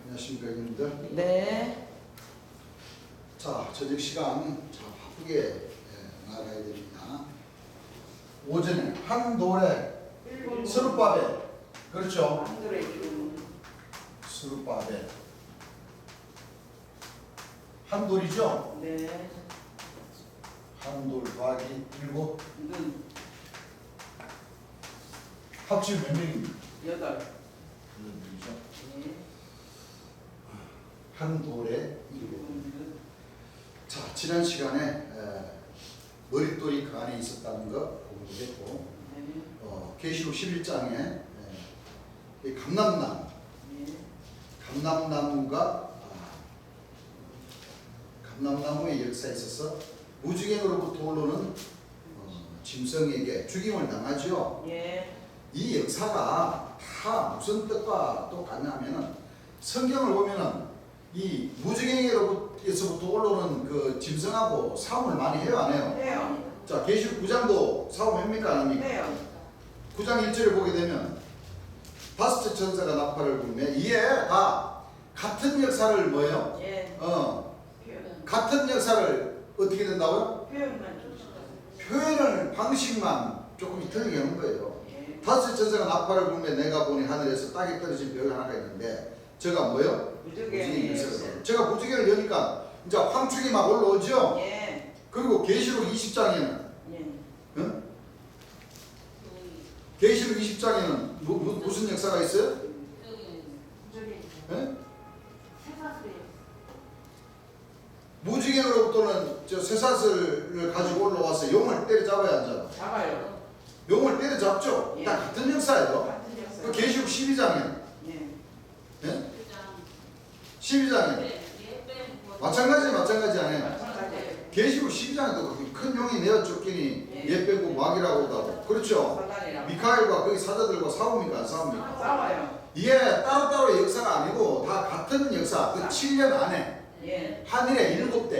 안녕하십니까, 여러분들. 네. 자, 저녁 시간 바쁘게 나가야 됩니다. 오전에 한돌에 서룻밥에, 그렇죠? 서룻밥에 한돌이죠? 네. 한돌 더하기 7 눈 합치면 몇 명입니까? 8. 8명이죠. 네. 한돌에 7. 자, 지난 시간에 머릿돌이 그 안에 있었다는 거 공부했고, 계시록 11장에 감람나무, 감람나무의 역사에 있어서 무지개로부터 올라오는 짐승에게 죽임을 당하죠. 예. 이 역사가 다 무슨 뜻과 똑같냐면은 성경을 보면은 이 무지개로부터 올라오는 그 짐승하고 싸움을 많이 해요, 안 해요? 해요. 자, 계시록 9장도 싸움합니까, 안 합니까? 해요. 9장 1절을 보게 되면 다섯째 천사가 나팔을 불며 이에 다 같은 역사를 뭐예요? 예. 표현. 표현. 같은 역사를 어떻게 된다고요? 표현만 줍시다. 표현을 방식만 조금 틀리게 하는 거예요. 예. 다섯째 천사가 나팔을 불며 내가 보니 하늘에서 땅에 떨어진 별 하나가 있는데 저가 뭐예요? 무지개. 제가 무지개를 여니까 이제 황축이 막 올라오죠? 예. 그리고 계시록 20장에는 예. 응? 계시록 20장에는 무슨 역사가 있어요? 예? 무지개로부터는 저 쇠사슬을 가지고 올라와서 용을 때려잡아야 하잖아. 잡아요. 용을 때려잡죠? 예. 다 같은 역사예요. 같은 역사. 그 계시록 12장에 예. 예? 12장에 마찬가지 아니에요. 마찬가지예요. 계시록 12장에도 큰 용이 내어 쫓기니 예. 옛 빼고 막이라고 하다고. 그렇죠? 사단이라고. 미카엘과 거기 사자들과 싸웁니까? 안 싸웁니까? 싸워요. 이게 따로따로 역사가 아니고 다 같은 역사. 그 7년 안에 예. 하늘에 7대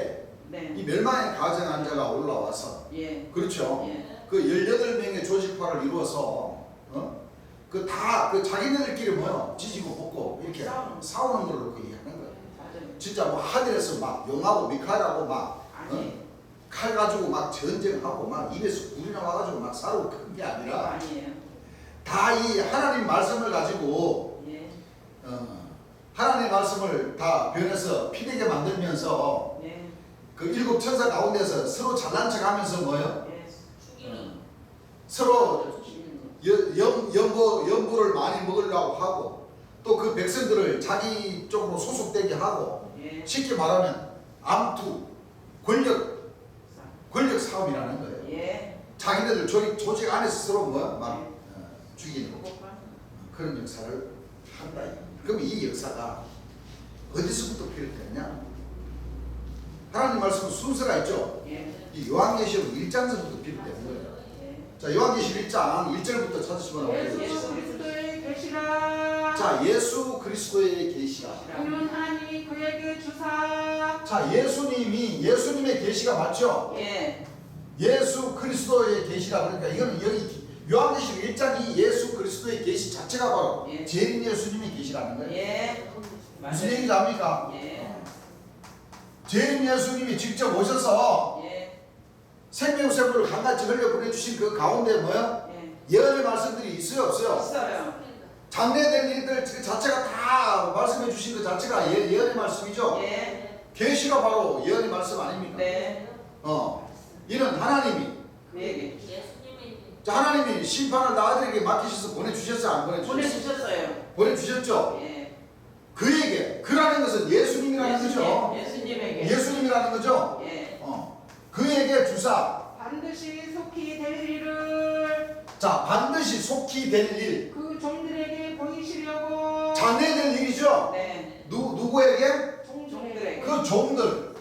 네. 이 멸망의 가정한 자가 올라와서 예. 그렇죠? 예. 그 18명의 조직파를 이루어서 그 자기네들끼리 뭐요? 지지고 볶고 이렇게 싸우는 걸로 그 얘기하는 거예요. 맞아요. 진짜 뭐 하늘에서 막 용하고 미카엘하고 막 아니. 칼 가지고 막 전쟁하고 막 입에서 불이 나와가지고 막 싸우고 그런 게 아니라 아니에요. 다 이 하나님 말씀을 가지고 예. 하나님 말씀을 다 변해서 피되게 만들면서 예. 그 7 천사 가운데서 서로 잘난 척하면서 뭐요? 예. 서로 연부를 많이 먹으려고 하고 또 그 백성들을 자기 쪽으로 소속되게 하고 예. 쉽게 말하면 암투 권력 싸움이라는 거예요. 예. 자기네들 조직 안에서 서로 막 죽이는 거 그런 역사를 한다. 그럼 이 역사가 어디서부터 비롯됐냐? 하나님 말씀은 순서가 있죠. 예. 이 요한계시록 1장서부터 비롯되는 거예요. 예. 자, 요한계시록 1장 1절부터 찾으시면 예수 그리스도의 계시라. 자, 예수 그리스도의 계시가. 그는 하나님이 그에게 주사. 자, 예수님의 계시가 맞죠? 예. 예수 그리스도의 계시라. 그러니까 이거는 여기 요한계시록 1장이 예수 그리스도의 계시 자체가 바로 예. 재림 예수님의 계시라는 거예요. 예. 무슨 얘기인지 압니까? 예. 재림 예수님이 직접 오셔서 예. 생명샘물을 강같이 흘려 보내주신 그 가운데 뭐야? 예. 예언의 말씀들이 있어요, 없어요? 있어요. 장래될 일들 그 자체가 다 말씀해 주신 그 자체가 예언의 말씀이죠. 예. 계시가 바로 예언의 말씀 아닙니까? 네. 이는 하나님이 그에게 자, 하나님이 심판을 나아들에게 맡기셔서 보내주셨어요, 안 보내주셨어요? 보내주셨어요. 보내주셨죠. 예. 그에게 그라는 것은 예수님이라는 거죠. 예수님에게. 예수님이라는 거죠. 예. 그에게 주사. 반드시 속히 될 일을 자, 반드시 속히 될 일. 그 종들에게 보이시려고. 자네될 일이죠. 네. 누구에게? 종들에게 그 종들.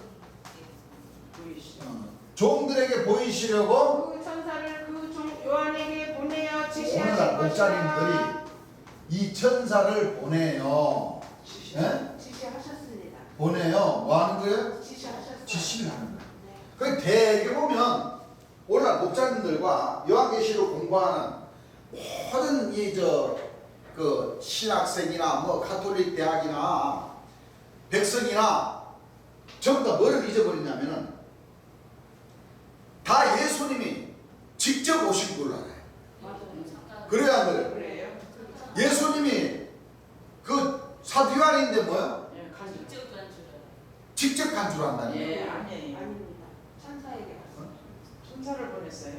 보이시려고. 종들에게 보이시려고 그 천사를 그 종 요한에게 보내어 지시하실 오늘날 것이라. 목사님들이 이 천사를 보내요. 예? 지시하셨습니다. 보내요. 뭐 하는 거예요? 지시하셨어요. 지시를 하는 거예요. 네. 그 대개 보면 오늘날 목사님들과 요한계시록 공부하는 모든 그 신학생이나 뭐 가톨릭 대학이나 백성이나 전부 다 뭐를 잊어버리냐면은 다 예수님이 직접 오신 걸로 알아요. 그래요 안 그래요? 그래요? 예수님이 그 사도 요한인데 뭐요? 예, 직접 간주한다는 거예요. 예, 아니에요. 아닙니다. 천사에게 갔어요. 천사를 보냈어요.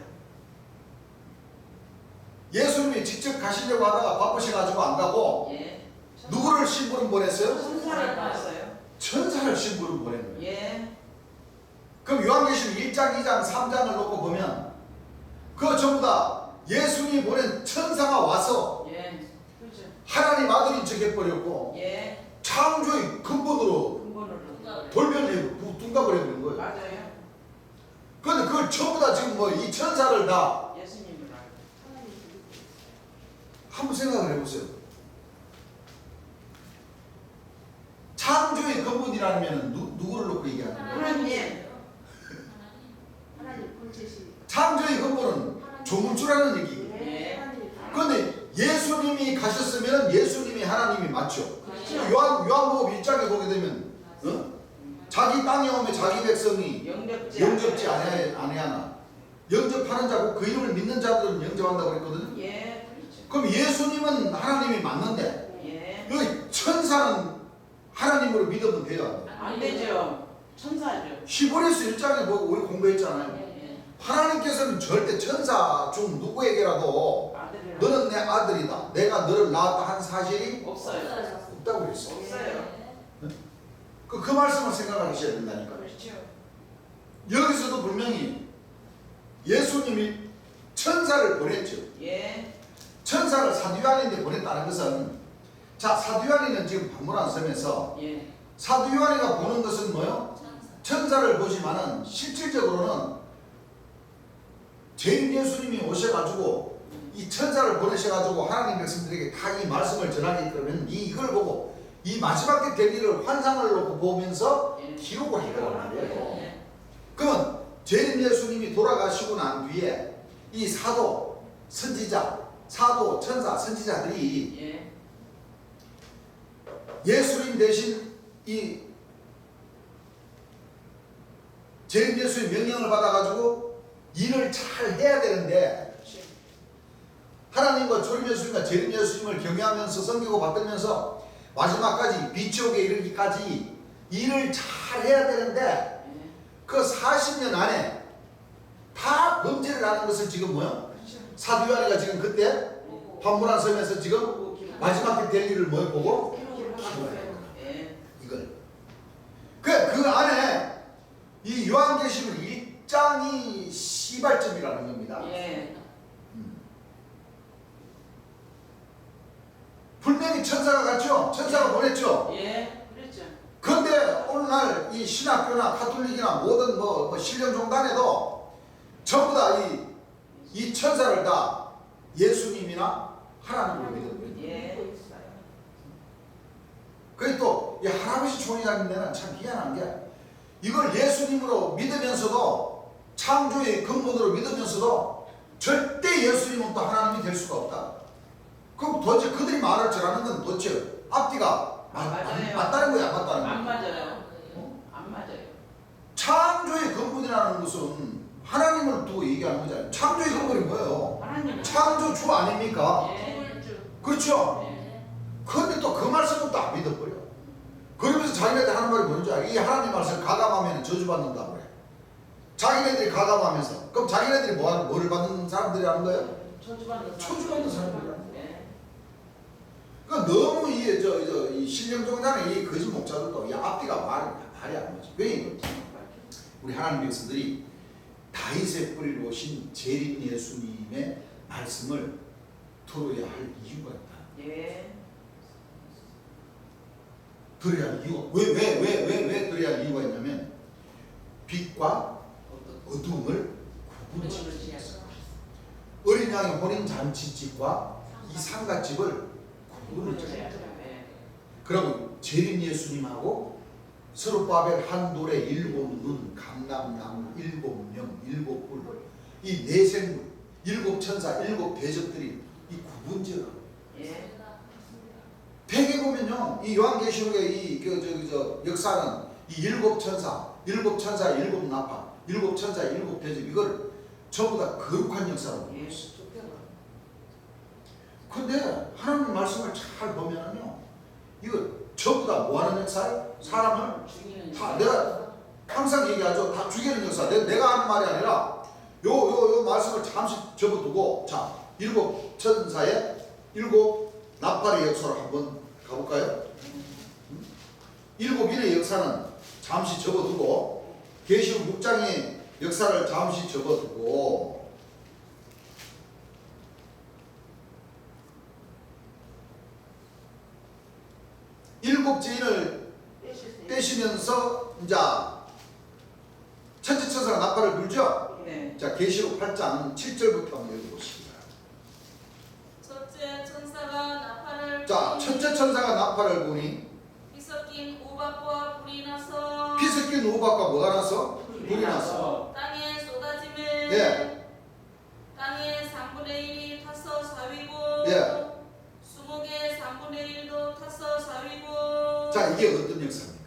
예수님이 직접 가시려고 하다가 바쁘셔가지고 안 가고 예. 누구를 심부름 보냈어요? 천사를 보냈어요. 천사를 심부름 보낸 거예요. 예. 그럼 요한계시록 1장, 2장, 3장을 놓고 보면 그거 전부 다 예수님이 보낸 천사가 와서 예. 그렇죠. 하나님 아들인 척 해버렸고 예. 창조의 근본으로 근본으로. 돌변해 둔갑을 해버린 거예요. 맞아요. 그런데 그걸 전부 다 지금 뭐 이 천사를 다 예수님을 알고. 한번 생각을 해보세요. 창조의 근본이라면 누구를 놓고 얘기하는 거예요? 하나님. 하나님 본체시. 창조의 근본은 조물주라는 얘기예요. 예. 하나님이 그런데 예수님이 가셨으면 예수님이 하나님이 맞죠. 그렇죠. 요한복음 1장에 보게 되면 자기 땅에 오면 자기 백성이 영접지 아니하나 영접하는 자고 그 이름을 믿는 자들은 영접한다고 그랬거든요. 예. 그렇죠. 그럼 예수님은 하나님이 맞는데 예. 여기 천사는 하나님으로 믿으면 돼요. 안 되죠. 천사죠. 히브리서 1장에 보고 우리 공부했잖아요. 예. 하나님께서는 절대 천사 중 누구에게라도 아들이랑 너는 내 아들이다, 내가 너를 낳았다 한 사실이 없어요. 없다고 그랬어. 없어요. 그 말씀을 생각하셔야 된다니까요. 그렇죠. 여기서도 분명히 예수님이 천사를 보냈죠. 예. 천사를 사도 요한인데 보냈다는 것은, 자, 사도 요한이는 지금 박물관 섬에서 예. 사도 요한이가 보는 것은 뭐요? 천사를 보지만은 실질적으로는 죄인 예수님이 오셔가지고 이 천사를 보내셔가지고 하나님 백성들에게 다 이 말씀을 전하기 때문에 이걸 보고 이 마지막 때 될 일을 환상을 놓고 보면서 예. 기록을 해가란 말이에요. 예. 그러면 죄인 예수님이 돌아가시고 난 뒤에 이 사도, 선지자, 사도, 천사, 선지자들이 예. 예수님 대신 이 죄인 예수의 명령을 받아가지고 일을 잘 해야 되는데 그렇죠. 하나님과 조림 예수님과 재림 예수님을 경외하면서 섬기고 받들면서 마지막까지 비지옥에 이르기까지 일을 잘 해야 되는데 예. 그 40년 안에 다 범죄를 하는 것을 지금 뭐요? 그렇죠. 사도 요한이가 지금 그때 판문한 섬에서 지금 마지막 때 될 일을 뭘 보고 예. 이걸 그 안에 이 요한계시록 1장이 시발점이라는 겁니다. 예. 분명히 천사가 갔죠. 천사가 보냈죠. 예. 그렇죠. 그런데 오늘날 이 신학교나 가톨릭이나 모든 뭐 신령종단에도 전부 다 이 천사를 다 예수님이나 하나님으로 믿어버립니다. 예. 그게 또 이 할아버지 촌이라는 데는 참 희한한 게 이걸 예수님으로 믿으면서도 창조의 근본으로 믿으면서도 절대 예수님은 또 하나님이 될 수가 없다. 그럼 도대체 그들이 말을 전하는 건 도대체 앞뒤가 맞다는 거야, 안 맞다는 거야? 안 맞아요. 안 맞아요. 창조의 근본이라는 것은 하나님을 두고 얘기하는 거잖아요. 창조의 근본이 뭐예요? 하나님. 창조주 아닙니까? 예. 그렇죠? 예. 그런데 또 그 말씀은 또 안 믿어버려. 그러면서 자기네들 하는 말이 뭔지 알아? 이 하나님 말씀 가감하면 저주받는다 그래. 자기네들이 가감하면서. 그럼 자기네들이 뭐를 받는 사람들이라는 거예요? 저주받는 저주받는 사람들이라는 거예요. 예. 그러니까 너무 이 신령종단의 이 거짓 목자들도 이 앞뒤가 말이 안 맞지. 왜? 우리 하나님 백성들이 다윗의 뿌리를 오신 재림 예수님의 말씀을 들어야 할 이유가 있다. 예. 들어야 할 이유가 왜 들어야 할 이유가 있냐면 빛과 어둠을 구분시키기 위해서. 어린 양의 혼인 잔치집과 이 상갓집을 구분을 지어야 돼. 예. 그리고 재림 예수님하고 스룹바벨 한 돌에 7눈, 감람나무 7명, 7불, 이 내생물, 7천사, 7대적들이 이 구분지어라. 예. 대개국 보면요, 이 요한계시록의 이 역사는 이 일곱 천사, 일곱 나팔, 일곱 천사, 일곱 대접 이걸 전부 다 거룩한 역사로 보고 예. 있어요. 좋겠다. 근데 하나님 말씀을 잘 보면은요, 이거 전부 다 뭐 하는 역사예요? 사람을 죽이는 다 내가 항상 얘기하죠. 다 죽이는 역사. 내가 하는 말이 아니라 요 말씀을 잠시 접어두고 자, 일곱 천사의 일곱 나팔의 역사로 한번 가볼까요? 일곱 인의 역사는 잠시 접어두고 계시록 6장의 역사를 잠시 접어두고 일곱 죄인을 떼시면서 이제 첫째 천사가 나팔을 불죠? 네. 자, 계시록 8장 7절부터 한번 읽어보십니다. 첫째 천사가 나팔을 자, 첫째 천사가 나팔을 부니 피 섞인 우박과 불이 나서 피 섞인 우박과 뭐가 나서? 불이 나서 땅에 쏟아지매 예. 땅의 3분의 1이 타서 사위고 예. 수목의 3분의 1도 타서 사위고 자, 이게 어떤 역사입니까?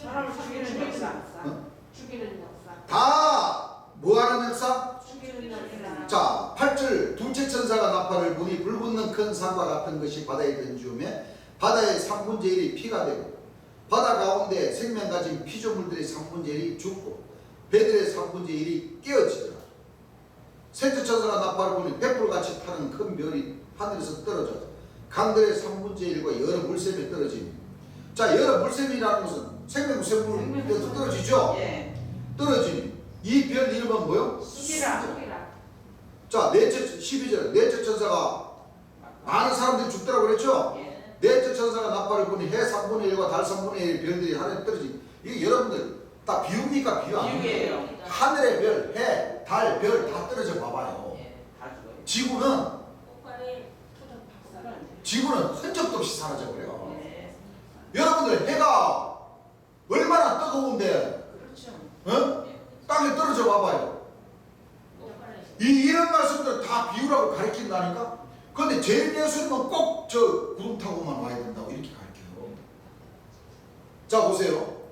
사람을 죽이는 역사. 어? 죽이는 역사. 다 뭐하는 역사? 죽이는 역사. 자, 8절 둘째 천사가 나팔을 부니 불붙는 큰 산과 같은 것이 바다에 던지우며 바다의 3분의 1이 피가 되고 바다 가운데 생명 가진 피조물들의 3분의 1이 죽고 배들의 3분의 1이 깨어지더라. 셋째 천사가 나팔을 부니 횃불같이 타는 큰 별이 하늘에서 떨어져 강들의 3분의 1과 여러 물샘에 떨어지니 자, 여러 물샘이라는 것은 생명샘물에서 떨어지죠? 예. 떨어지니 이 별 이름은 뭐요? 죽이라. 자, 넷째 12절 넷째 천사가 많은 사람들이 죽더라고 그랬죠? 예. 넷째 천사가 나팔을 부니 해 3분의 1과 달 3분의 1 별들이 하늘에 떨어지니 이게 여러분들 다 비유입니까? 비유 아닙니까? 비유예요. 하늘의 별, 해, 달, 별 다 떨어져 봐봐요. 예. 다 죽어요. 지구는 폭발이 지구는 흔적도 없이 사라져버려요. 예. 여러분들 해가 얼마나 뜨거운데 그렇죠. 어? 땅에 떨어져 봐봐요. 이런 말씀들은 다 비유라고 가르친다니까? 그런데 제일 예수님은 꼭 저 구름 타고만 와야 된다고 이렇게 가르쳐요. 자, 보세요.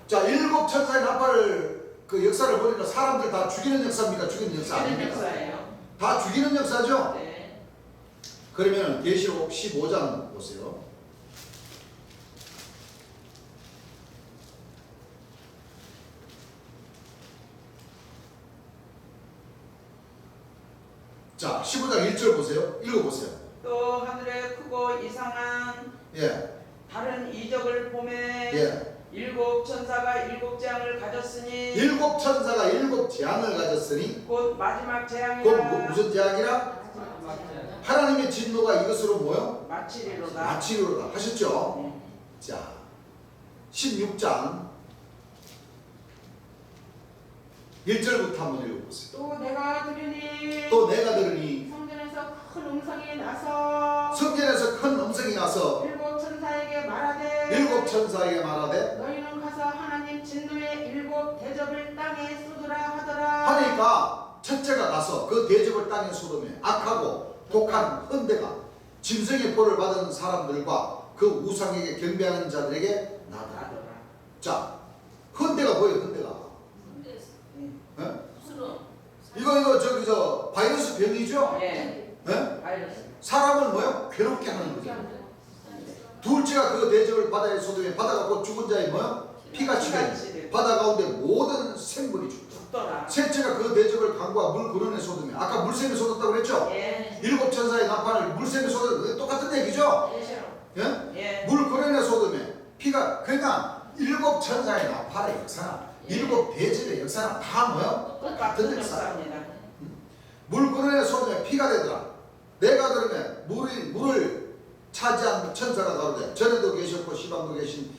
자, 일곱 천사의 나팔을 그 역사를 보니까 사람들 다 죽이는 역사입니까? 죽이는 역사 죽이는 아닙니까? 역사예요. 다 죽이는 역사죠? 네. 그러면 계시록 15장 보세요. 자, 15장 1절 보세요. 읽어보세요. 또 하늘에 크고 이상한 예, 다른 이적을 보매 예. 일곱 천사가 일곱 재앙을 가졌으니 일곱 천사가 일곱 재앙을 가졌으니 곧 마지막 곧 재앙이라 무슨 재앙이라? 하나님의 진노가 이것으로 뭐요? 마치리로다. 마치리로다 하셨죠? 네. 자, 16장 1절부터 한번 읽어보세요. 또 내가 들으니 또 내가 들으니 성전에서 큰 음성이 나서 성전에서 큰 음성이 나서 일곱 천사에게 말하되 일곱 천사에게 말하되 너희는 가서 하나님 진노의 일곱 대접을 땅에 쏟으라 하더라. 하니까 첫째가 가서 그 대접을 땅에 쏟으며 악하고 독한 헌대가 짐승의 포를 받은 사람들과 그 우상에게 경배하는 자들에게 나더라. 나더라. 자, 헌대가 뭐예요? 헌대가 예? 부스러 이거 저기 저 바이러스 병이죠? 예. 예? 바이러스. 사람을 뭐요? 괴롭게 하는 거죠. 둘째가 그 대접을 바다에 쏟으며 바다가 곧 죽은 자의 뭐요? 피같이 되 바다 가운데 모든 생물이 죽더라. 죽더라. 셋째가 그 대접을 강과 물 근원에 쏟으며 아까 물샘에 쏟았다고 그랬죠? 예. 일곱 천사의 나팔을 물샘에 쏟았다. 똑같은 얘기죠? 예. 예? 예. 물 근원에 쏟으며 피가 그러니까 일곱 천사의 나팔의 역사나 일곱 대접의 역사나 다 뭐요? 똑같은 역사입니다. 물 근원에 쏟으며 피가 되더라. 내가 들으면 물을 차지한 천사가 가로되 전에도 계셨고 시방도 계신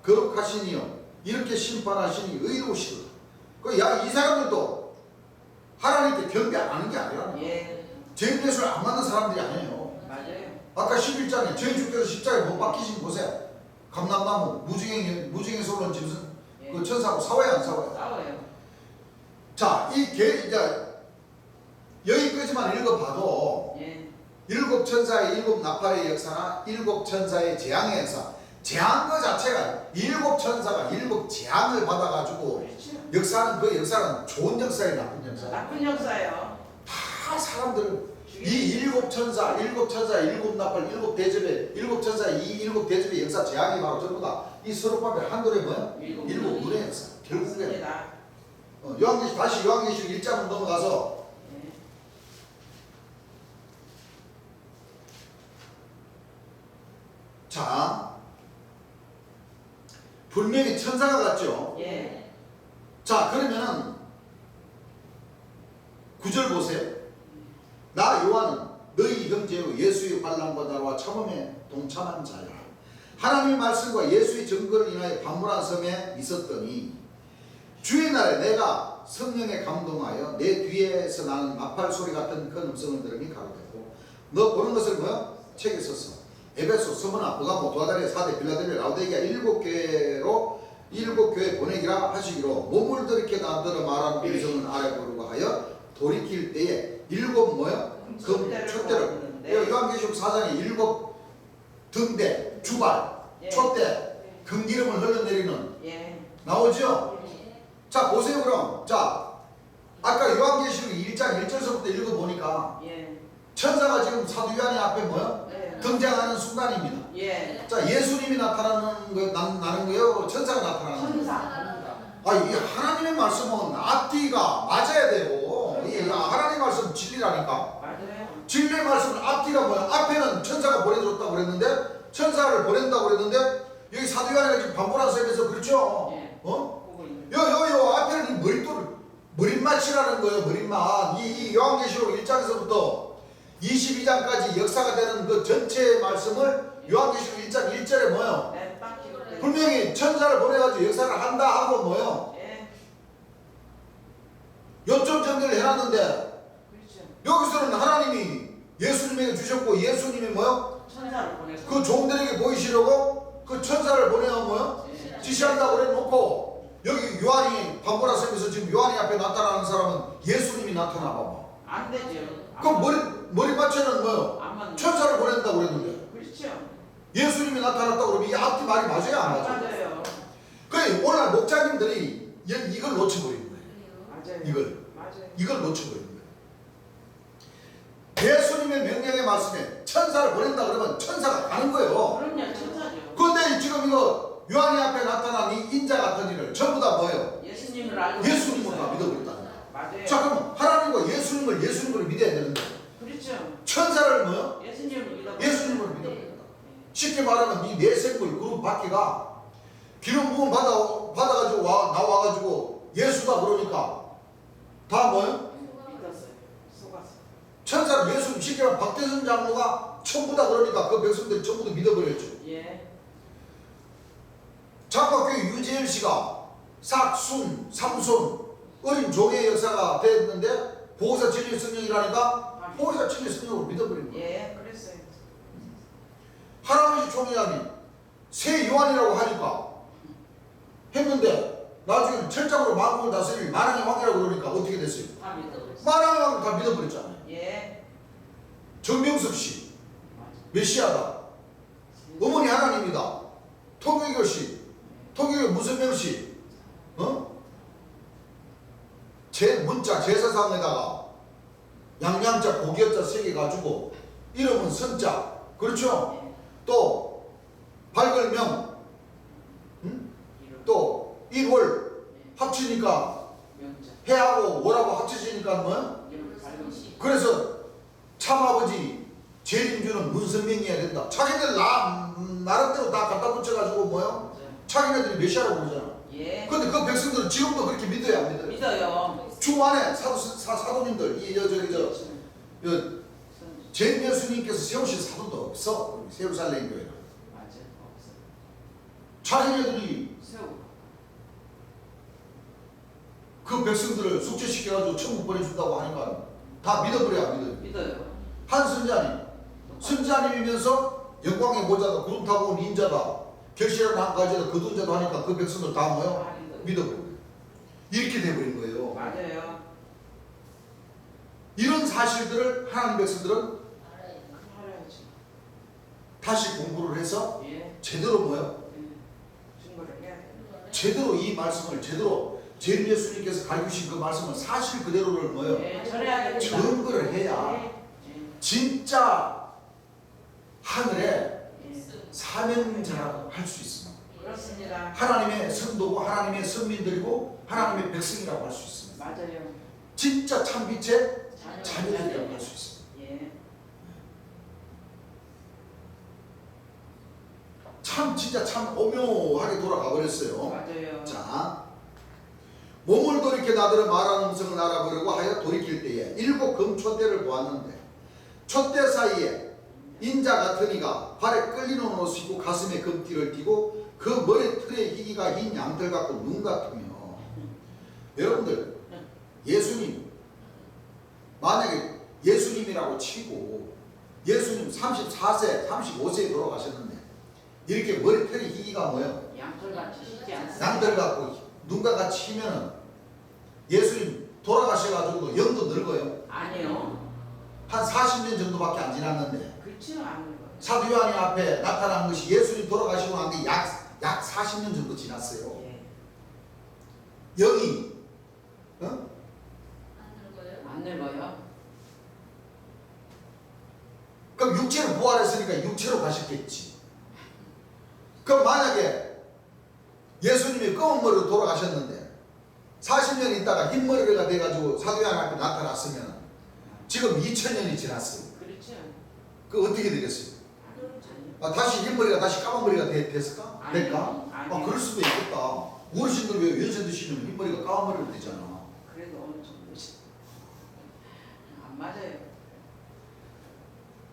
거룩하시니요 이렇게 심판하시니 의로우시도다. 이 사람들도 하나님께 경배 안 하는 게 아니라 예. 죄인 예수를 안 받는 사람들이 아니에요. 맞아요. 아까 11장에 죄인 주께서 십자가에 못 박히신 곳에 감람나무 무증에서 올라온 짐승 예. 그 천사하고 싸워요 안 싸워요? 싸워요. 자, 이제 여기까지만 읽어봐도 예. 일곱 천사의 일곱 나팔의 역사나 일곱 천사의 재앙의 역사. 재앙 그 자체가 일곱 천사가 일곱 재앙을 받아가지고 그렇죠. 역사는 그 역사는 좋은 역사예요, 나쁜 역사. 나쁜 역사예요. 다 사람들을 이 일곱 천사, 일곱 나팔, 일곱 대접의 일곱 천사 이 일곱 대접의 역사 재앙이 바로 전부 다 이 서로밥의 한돌에 뭐야? 일곱 눈의 역사. 결국에 맞습니다. 요한계시록 다시 요한계시록 1장으로 넘어가서 예. 자 분명히 천사가 같죠. 예. 자 그러면은 9절 보세요. 나 요한은 너희 형제요 예수의 환난과 나와 참음에 동참한 자야. 하나님의 말씀과 예수의 증거를 인하여 반문한 섬에 있었더니 주의 날에 내가 성령에 감동하여 내 뒤에서 나는 마팔 소리 같은 큰 음성을 들으니 가로되고 너 보는 것을 뭐야? 책에 썼어. 에베소, 스무나, 버가모, 두아다리아, 사대, 빌라델비아, 라오디게아 일곱 교회 보내기라 하시기로 몸을 들이켜 남들어 말하는 음성을 알아보려고 하여 돌이킬 때에 일곱 뭐야? 금 촛대를 요한계시록 4장에 일곱 등대, 주발, 예. 촛대, 금기름을 흘러내리는 예. 나오죠? 자 보세요 그럼. 자 아까 요한계시록 1장 1절서부터 읽어보니까 예. 천사가 지금 사도 요한의 앞에 뭐야? 예. 등장하는 순간입니다. 예. 자 예수님이 나타나는 거 나는 거예요? 천사가 나타나는 거예요? 천사. 이 하나님의 말씀은 앞뒤가 맞아야 되고 이 하나님의 말씀은 진리라니까. 맞아요. 진리의 말씀은 앞뒤가 뭐야? 앞에는 천사가 보내줬다고 그랬는데 천사를 보낸다고 그랬는데 여기 사도 요한이가 지금 반복한 셈에서 그렇죠? 예. 보고 있는. 요 앞에는 이 머릿맛이라는 거예요. 머릿맛. 이 요한계시록 1장에서부터 22장까지 역사가 되는 그 전체 말씀을 요한계시록 1장 1절에 뭐예요? 네, 딱 기록돼. 분명히 천사를 보내가지고 역사를 한다 하고 뭐예요? 예. 요점 정리를 해놨는데 그렇죠. 여기서는 하나님이 예수님에게 주셨고 예수님이 뭐예요? 천사를 보내서. 그 종들에게 보이시려고 그 천사를 보내어 뭐예요? 예. 지시한다고 그래 놓고 여기 요한이 반보라 셈에서 지금 요한이 앞에 나타나는 사람은 예수님이 나타나 봐봐. 안 되죠. 그 머리맡에는 뭐예요? 안 맞는. 천사를 보낸다고 그랬는데 그렇죠. 예수님이 나타났다고 그러면 이 앞뒤 말이 맞아요 안 맞아요? 맞아요. 그래 오늘 목자님들이 이걸 놓쳐버린 거예요. 맞아요. 맞아요. 이걸 놓쳐버린 거예요. 예수님의 명령의 말씀에 천사를 보낸다 그러면 천사가 가는 거예요. 그럼요. 천사죠. 그런데 지금 이거 요한이 앞에 나타난 이 인자 같은 일을 전부 다 뭐예요? 예수님을 알고 예수님을 있어요. 다 믿어버렸다. 맞아요. 자 그럼 하나님과 예수님을 믿어야 되는데 그렇죠. 천사를 뭐요? 예수님을 믿어. 예수님을 믿어버렸다. 쉽게 말하면 이 네 생물 그룹 밖에가 기름 부음 받아가지고 나와가지고 예수다 그러니까 다 뭐요? 믿었어요. 속았어. 천사를 예수님 쉽게 말하면 박대선 장로가 천부다 그러니까 그 백성들이 전부 다 믿어버렸죠. 예. 장학교회 유재열 씨가 삭순, 삼손 어린 종의 역사가 됐는데 보호사 진리 성령이라니까 보호사 진리 성령으로 믿어버린 거예요. 예. 그랬어요. 할아버지 총회장이 새 요한이라고 하니까 했는데 나중에 철장으로 만국을 다스릴 만왕의 왕이라고 그러니까 어떻게 됐어요? 다 믿어버렸어요. 만왕의 왕을 다 믿어버렸잖아요. 예. 정명섭 씨 맞아. 메시아다. 어머니 하나님이다. 통일교 씨, 통일교 무슨명 씨, 제 문자 제사상에다가 양양자 고기여자 새겨 가지고 이름은 선자, 그렇죠? 또 발걸명, 또 1월 합치니까 명자. 해하고 월하고 합쳐지니까 뭐? 이름 밝은. 그래서 참아버지 재림주는 문선명이어야 된다. 자기들 나름대로 다 갖다 붙여가지고 뭐요? 자기네들이 메시아라고 그러잖아. 예. 근데 그 백성들은 지금도 그렇게 믿어요, 안 믿어요? 믿어요. 주만에 사도님들 제 예수님께서 세우신 사도도 없어. 예루살렘 교회는 맞아. 없어. 자기네들이 세우. 그 백성들을 숙제시켜가지고 천국 보내준다고 하니까 다 믿어버려야 안 믿어요. 믿어요. 한 선자님이면서 영광의 보좌다, 구름 타고 온 인자다, 결실한 한 가지다, 거둔자도 하니까 그 백성들 다 뭐요? 다 믿어요. 믿어버린 거예요. 이렇게 돼버린 거예요. 맞아요. 이런 사실들을 하나님 백성들은 다시 공부를 해서 예. 제대로 뭐요? 증거를 해야 돼. 제대로 이 말씀을 제대로 재림 예수님께서 가르치신 그 말씀을 사실 그대로를 뭐요? 예. 전해야 됩니다. 증거를 해야 예. 진짜 하늘에 예. 사명자라고 할 수 있습니다. 그렇습니다. 하나님의 성도고 하나님의 선민들이고 하나님의 백성이라고 할 수 있습니다. 맞아요. 진짜 참빛의 자녀. 자녀들이라고 할 수 있습니다. 예. 참 진짜 참 오묘하게 돌아가 버렸어요. 맞아요. 자, 몸을 돌이켜 나더러 말하는 음성을 알아보려고 하여 돌이킬 때에 7 금촛대를 보았는데 촛대 사이에 인자 같은 이가 발에 끌리는 옷을 입고 가슴에 금띠를 띠고 그 머리 털의 희기가 흰 양털 같고 눈 같으며 여러분들 예수님 만약에 예수님이라고 치고 예수님 34세 35세에 돌아가셨는데 이렇게 머리 털의 희기가 뭐예요? 양털같이 쉽지 않습니다. 양털 같고 눈과 같이 희면은 예수님 돌아가셔가지고 영도 늙어요. 아니요. 한 40년 정도밖에 안 지났는데 그렇지는 않은 거예요. 사도 요한이 앞에 나타난 것이 예수님 돌아가시고 난 뒤 약 40년 정도 지났어요. 예. 영이 안 늙어요. 그럼 육체로 부활했으니까 육체로 가셨겠지. 그럼 만약에 예수님이 검은 머리로 돌아가셨는데 40년 있다가 흰 머리가 돼가지고 사도 요한 앞에 나타났으면 지금 2000년이 지났어요. 그렇죠. 그 어떻게 되겠어요? 아니요. 다시 흰 머리가 다시 까만 머리가 됐을까? 아니요. 될까? 아니요. 그럴 수도 있겠다. 어르신들 왜 연세 드시면 흰 머리가 까만 머리로 되잖아. 그래도 어느 정도지. 안 맞아요.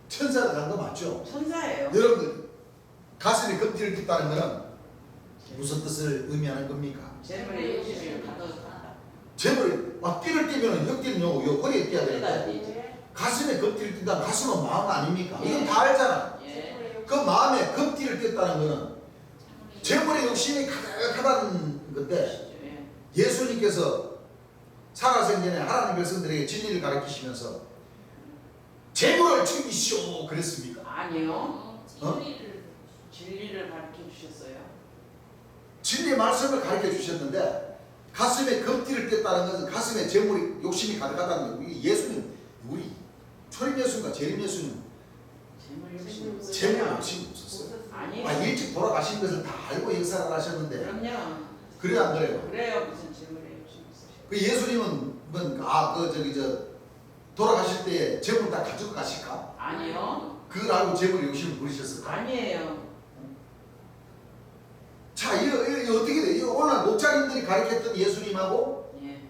천사가 간 거 맞죠? 천사예요. 여러분들 가슴에 금띠를 띠다는 것은 무슨 뜻을 의미하는 겁니까? 재물의 욕심을 가둬준다. 재물이 막 띠를 띠면 혁띠는 요 허리에 띠야 되는데 가슴에 금띠를 띈다는 가슴은 마음 아닙니까? 이건 다 알잖아. 예. 그 마음에 금띠를 띠었다는 것은 재물의 욕심이 가득하다는 건데 예. 예수님께서 살아생전에 하나님 백성들에게 진리를 가르치시면서 재물을 챙기시오 그랬습니까? 아니요. 어? 진리를 가르쳐 주셨어요. 진리의 말씀을 가르쳐 주셨는데 가슴에 금띠를 뗐다는 것은 가슴에 재물이 욕심이 가득하다는 거예요. 이게 예수님 우리 초림 예수님과 재림 예수님 재물 욕심 없어요. 재물 욕심이 없었어요. 아니에요. 일찍 돌아가신 것을 다 알고 역사를 하셨는데 그럼요. 그래요 안 그래요? 그래요. 무슨 재물의 욕심 없으셔. 그 예수님은 돌아가실 때 재물 다 가지고 가실까? 아니요. 그걸 알고 재물의 욕심을 부리셨을까? 아니에요. 자, 이거 어떻게 돼? 이거 오늘 목자님들이 가르쳤던 예수님하고 예.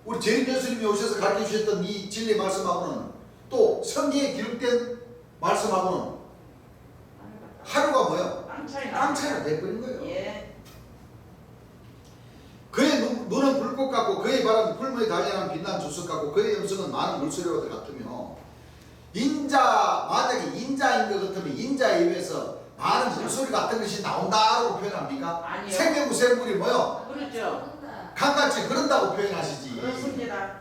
우리 재림 예수님이 오셔서 가르쳐 주셨던 이 진리의 말씀하고는 또 성경에 기록된 말씀하고는 하루가 뭐야? 땅 차이가 돼버린 거예요. 예. 그의 눈은 불꽃 같고 그의 발은 풀무에 달려난 빛난 주석 같고 그의 음성은 많은 물소리와 같으며 만약에 인자인 것 같으면 인자에 의해서 많은 물소리 같은 것이 나온다고 표현합니까? 아니요. 생명구 생물이 뭐요? 그렇죠. 강같이 흐른다고 표현하시지. 그렇습니다.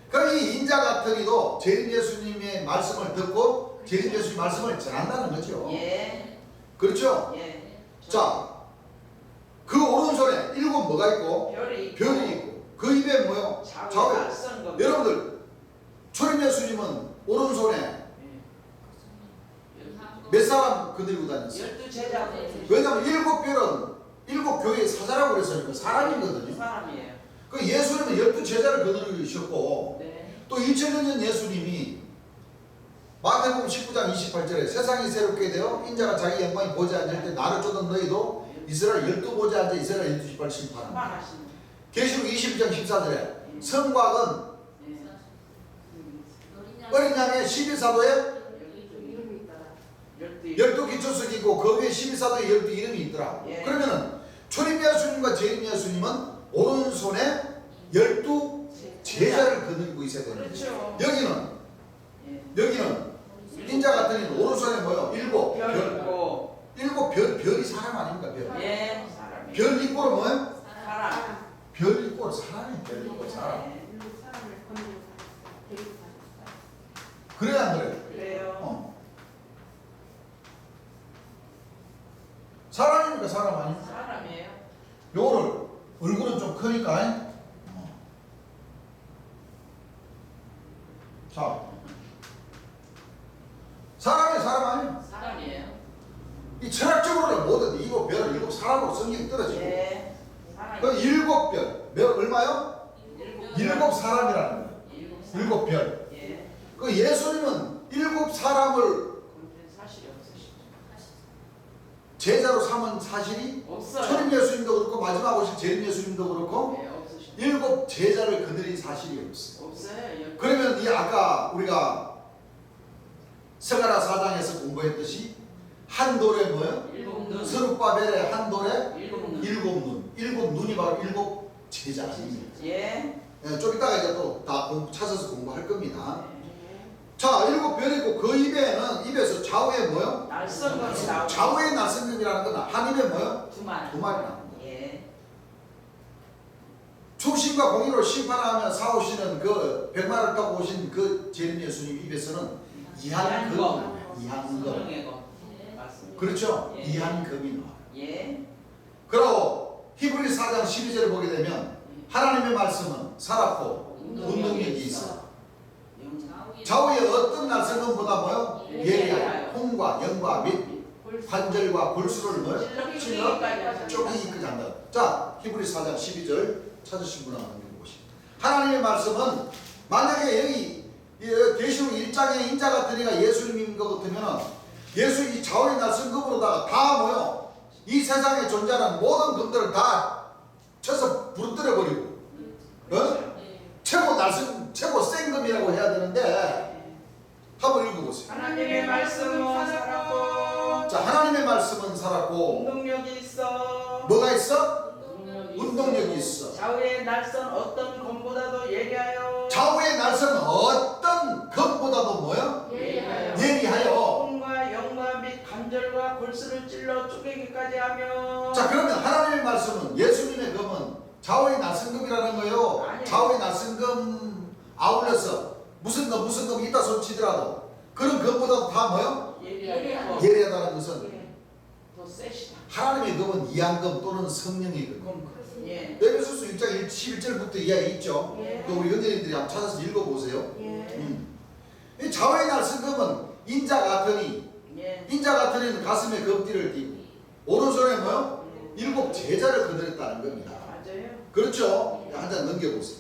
그럼 이 인자 같은 이도 재림 예수님의 말씀을 듣고 재림 예수님 말씀을 전한다는 거죠. 예. 그렇죠? 예. 자, 그 오른손에 7 뭐가 있고? 별이 별이 있고 그 입에 뭐요? 좌우에 맞선 겁니다. 여러분들 초림 예수님은 오른손에 예. 몇 사람 거느리고 다녔어요? 12제자들 왜냐하면 7별은 7교회의 사자라고 그랬으니까 사람이거든요. 사람이에요. 그 예수님은 12제자를 거느리셨고 네. 또 2000년 전 예수님이 마태복음 19장 28절에 세상이 새롭게 되어 인자가 자기 영광이 보지 않을 때 나를 쫓던 너희도 이스라엘 12보좌 앉아 이스라엘 12지파를 심판한다. 심판하시는. 계시록 22장 14절에 성곽은 예. 어린 양의 11사도에 12. 12기초석이 있고 그 위에 11사도에 12이름이 있더라. 예. 그러면은 초림 예수님과 재림 예수님은 오른손에 12제자를 거느리고 있어야 되는 거죠. 그렇죠. 예. 여기는 인자 같은 이는 오른손에 뭐요? 7 별 별. 있고. 7 별이 사람 아닙니까? 별. 예. 사람이. 별 있고는 뭐예요? 사람. 별 있고 사람이 별 있고 사람. 예. 그래야 안 그래요? 그래요. 사람이니까 사람 아니야? 사람이에요. 요거를 얼굴은 좀 크니까. 자, 사람이 사람 아니야? 사람이에요. 이 철학적으로는 뭐든 일곱 별을 일곱 사람으로 성경이 떨어지고 예. 사람. 그 일곱 별, 몇 얼마요? 일곱 사람이라는 거예요. 일곱 별. 예. 그 예수님은 일곱 사람을 그런데 사실이 없으시죠. 제자로 삼은 사실이 없어요. 초림 예수님도 그렇고 마지막 오실 재림 예수님도 그렇고 예, 없으시죠. 일곱 제자를 거느린 사실이 없어요. 없어요. 그러면 이 아까 우리가 스가랴 4장에서 공부했듯이 한 돌에 뭐요? 일곱 눈. 스룹바벨의 한 돌에 일곱 눈. 일곱 눈. 일곱 눈이 바로 일곱 제자 아닙니까? 예. 예, 좀 이따가 이제 또 다 찾아서 공부할 겁니다. 예. 자, 일곱 별이고 그 입에서 좌우에 뭐요? 날선것이 나오고. 좌우의 날성금이라는 건 한 입에 뭐요? 두 마리. 두 마리 나옵니다. 예. 충신과 공의로 심판하며 사오시는 그 백마를 타고 오신 그 재림 예수님 입에서는 이한금. 성령의 것. 맞습니다. 그렇죠? 예. 이한금이 나와요. 예. 그리고 히브리 4장 12절을 보게 되면 하나님의 말씀은 살았고 운동력이 있어. 좌우의 어떤 날성금보다 뭐요? 예리하여 홍과 영과 및 관절과 골수를 뭐요? 찔러 쪼개기까지 한다. 자, 히브리 4장 12절 찾으신 분 한번 읽어보십시오. 하나님의 말씀은 만약에 여기 계시록 1장에 인자 같으니가 예수님인 것 같으면 예수 이 좌우의 날성금으로다가 다 뭐요? 이 세상에 존재하는 모든 금들을 다 쳐서 부러뜨려 버리고 최고 센 금이라고 해야 되는데 한번 읽어보세요. 하나님의 말씀은 살았고. 자, 하나님의 말씀은 살았고 운동력이 있어. 뭐가 있어? 운동력이 있어. 좌우의 날선 어떤 검보다도 예리하여. 좌우의 날선 어떤 금보다도 뭐요? 예리하여. 홍과 영과 및 관절과 골수를 찔러 쪼개기까지 하며. 자, 그러면 하나님의 말씀은 예수님의 금은 좌우의 날선금이라는 거예요. 아니에요. 좌우의 날선금 아울러서 무슨 금 있다 손치더라도 그런 금보다도 다 뭐요? 예리하고. 예리하다는 것은 더 세시다. 하나님의 금은 이한금 또는 성령의 금. 예. 에베소서 6장 11절부터 이야기 있죠. 예. 또 우리 형제님들이 한번 찾아서 읽어보세요. 예. 이 좌우의 날성금은 인자 같으니 예. 인자 같으니는 가슴에 금띠를 띠고 오른손에 뭐요? 일곱 제자를 거느렸다는 겁니다. 맞아요. 그렇죠? 한 장 넘겨보세요.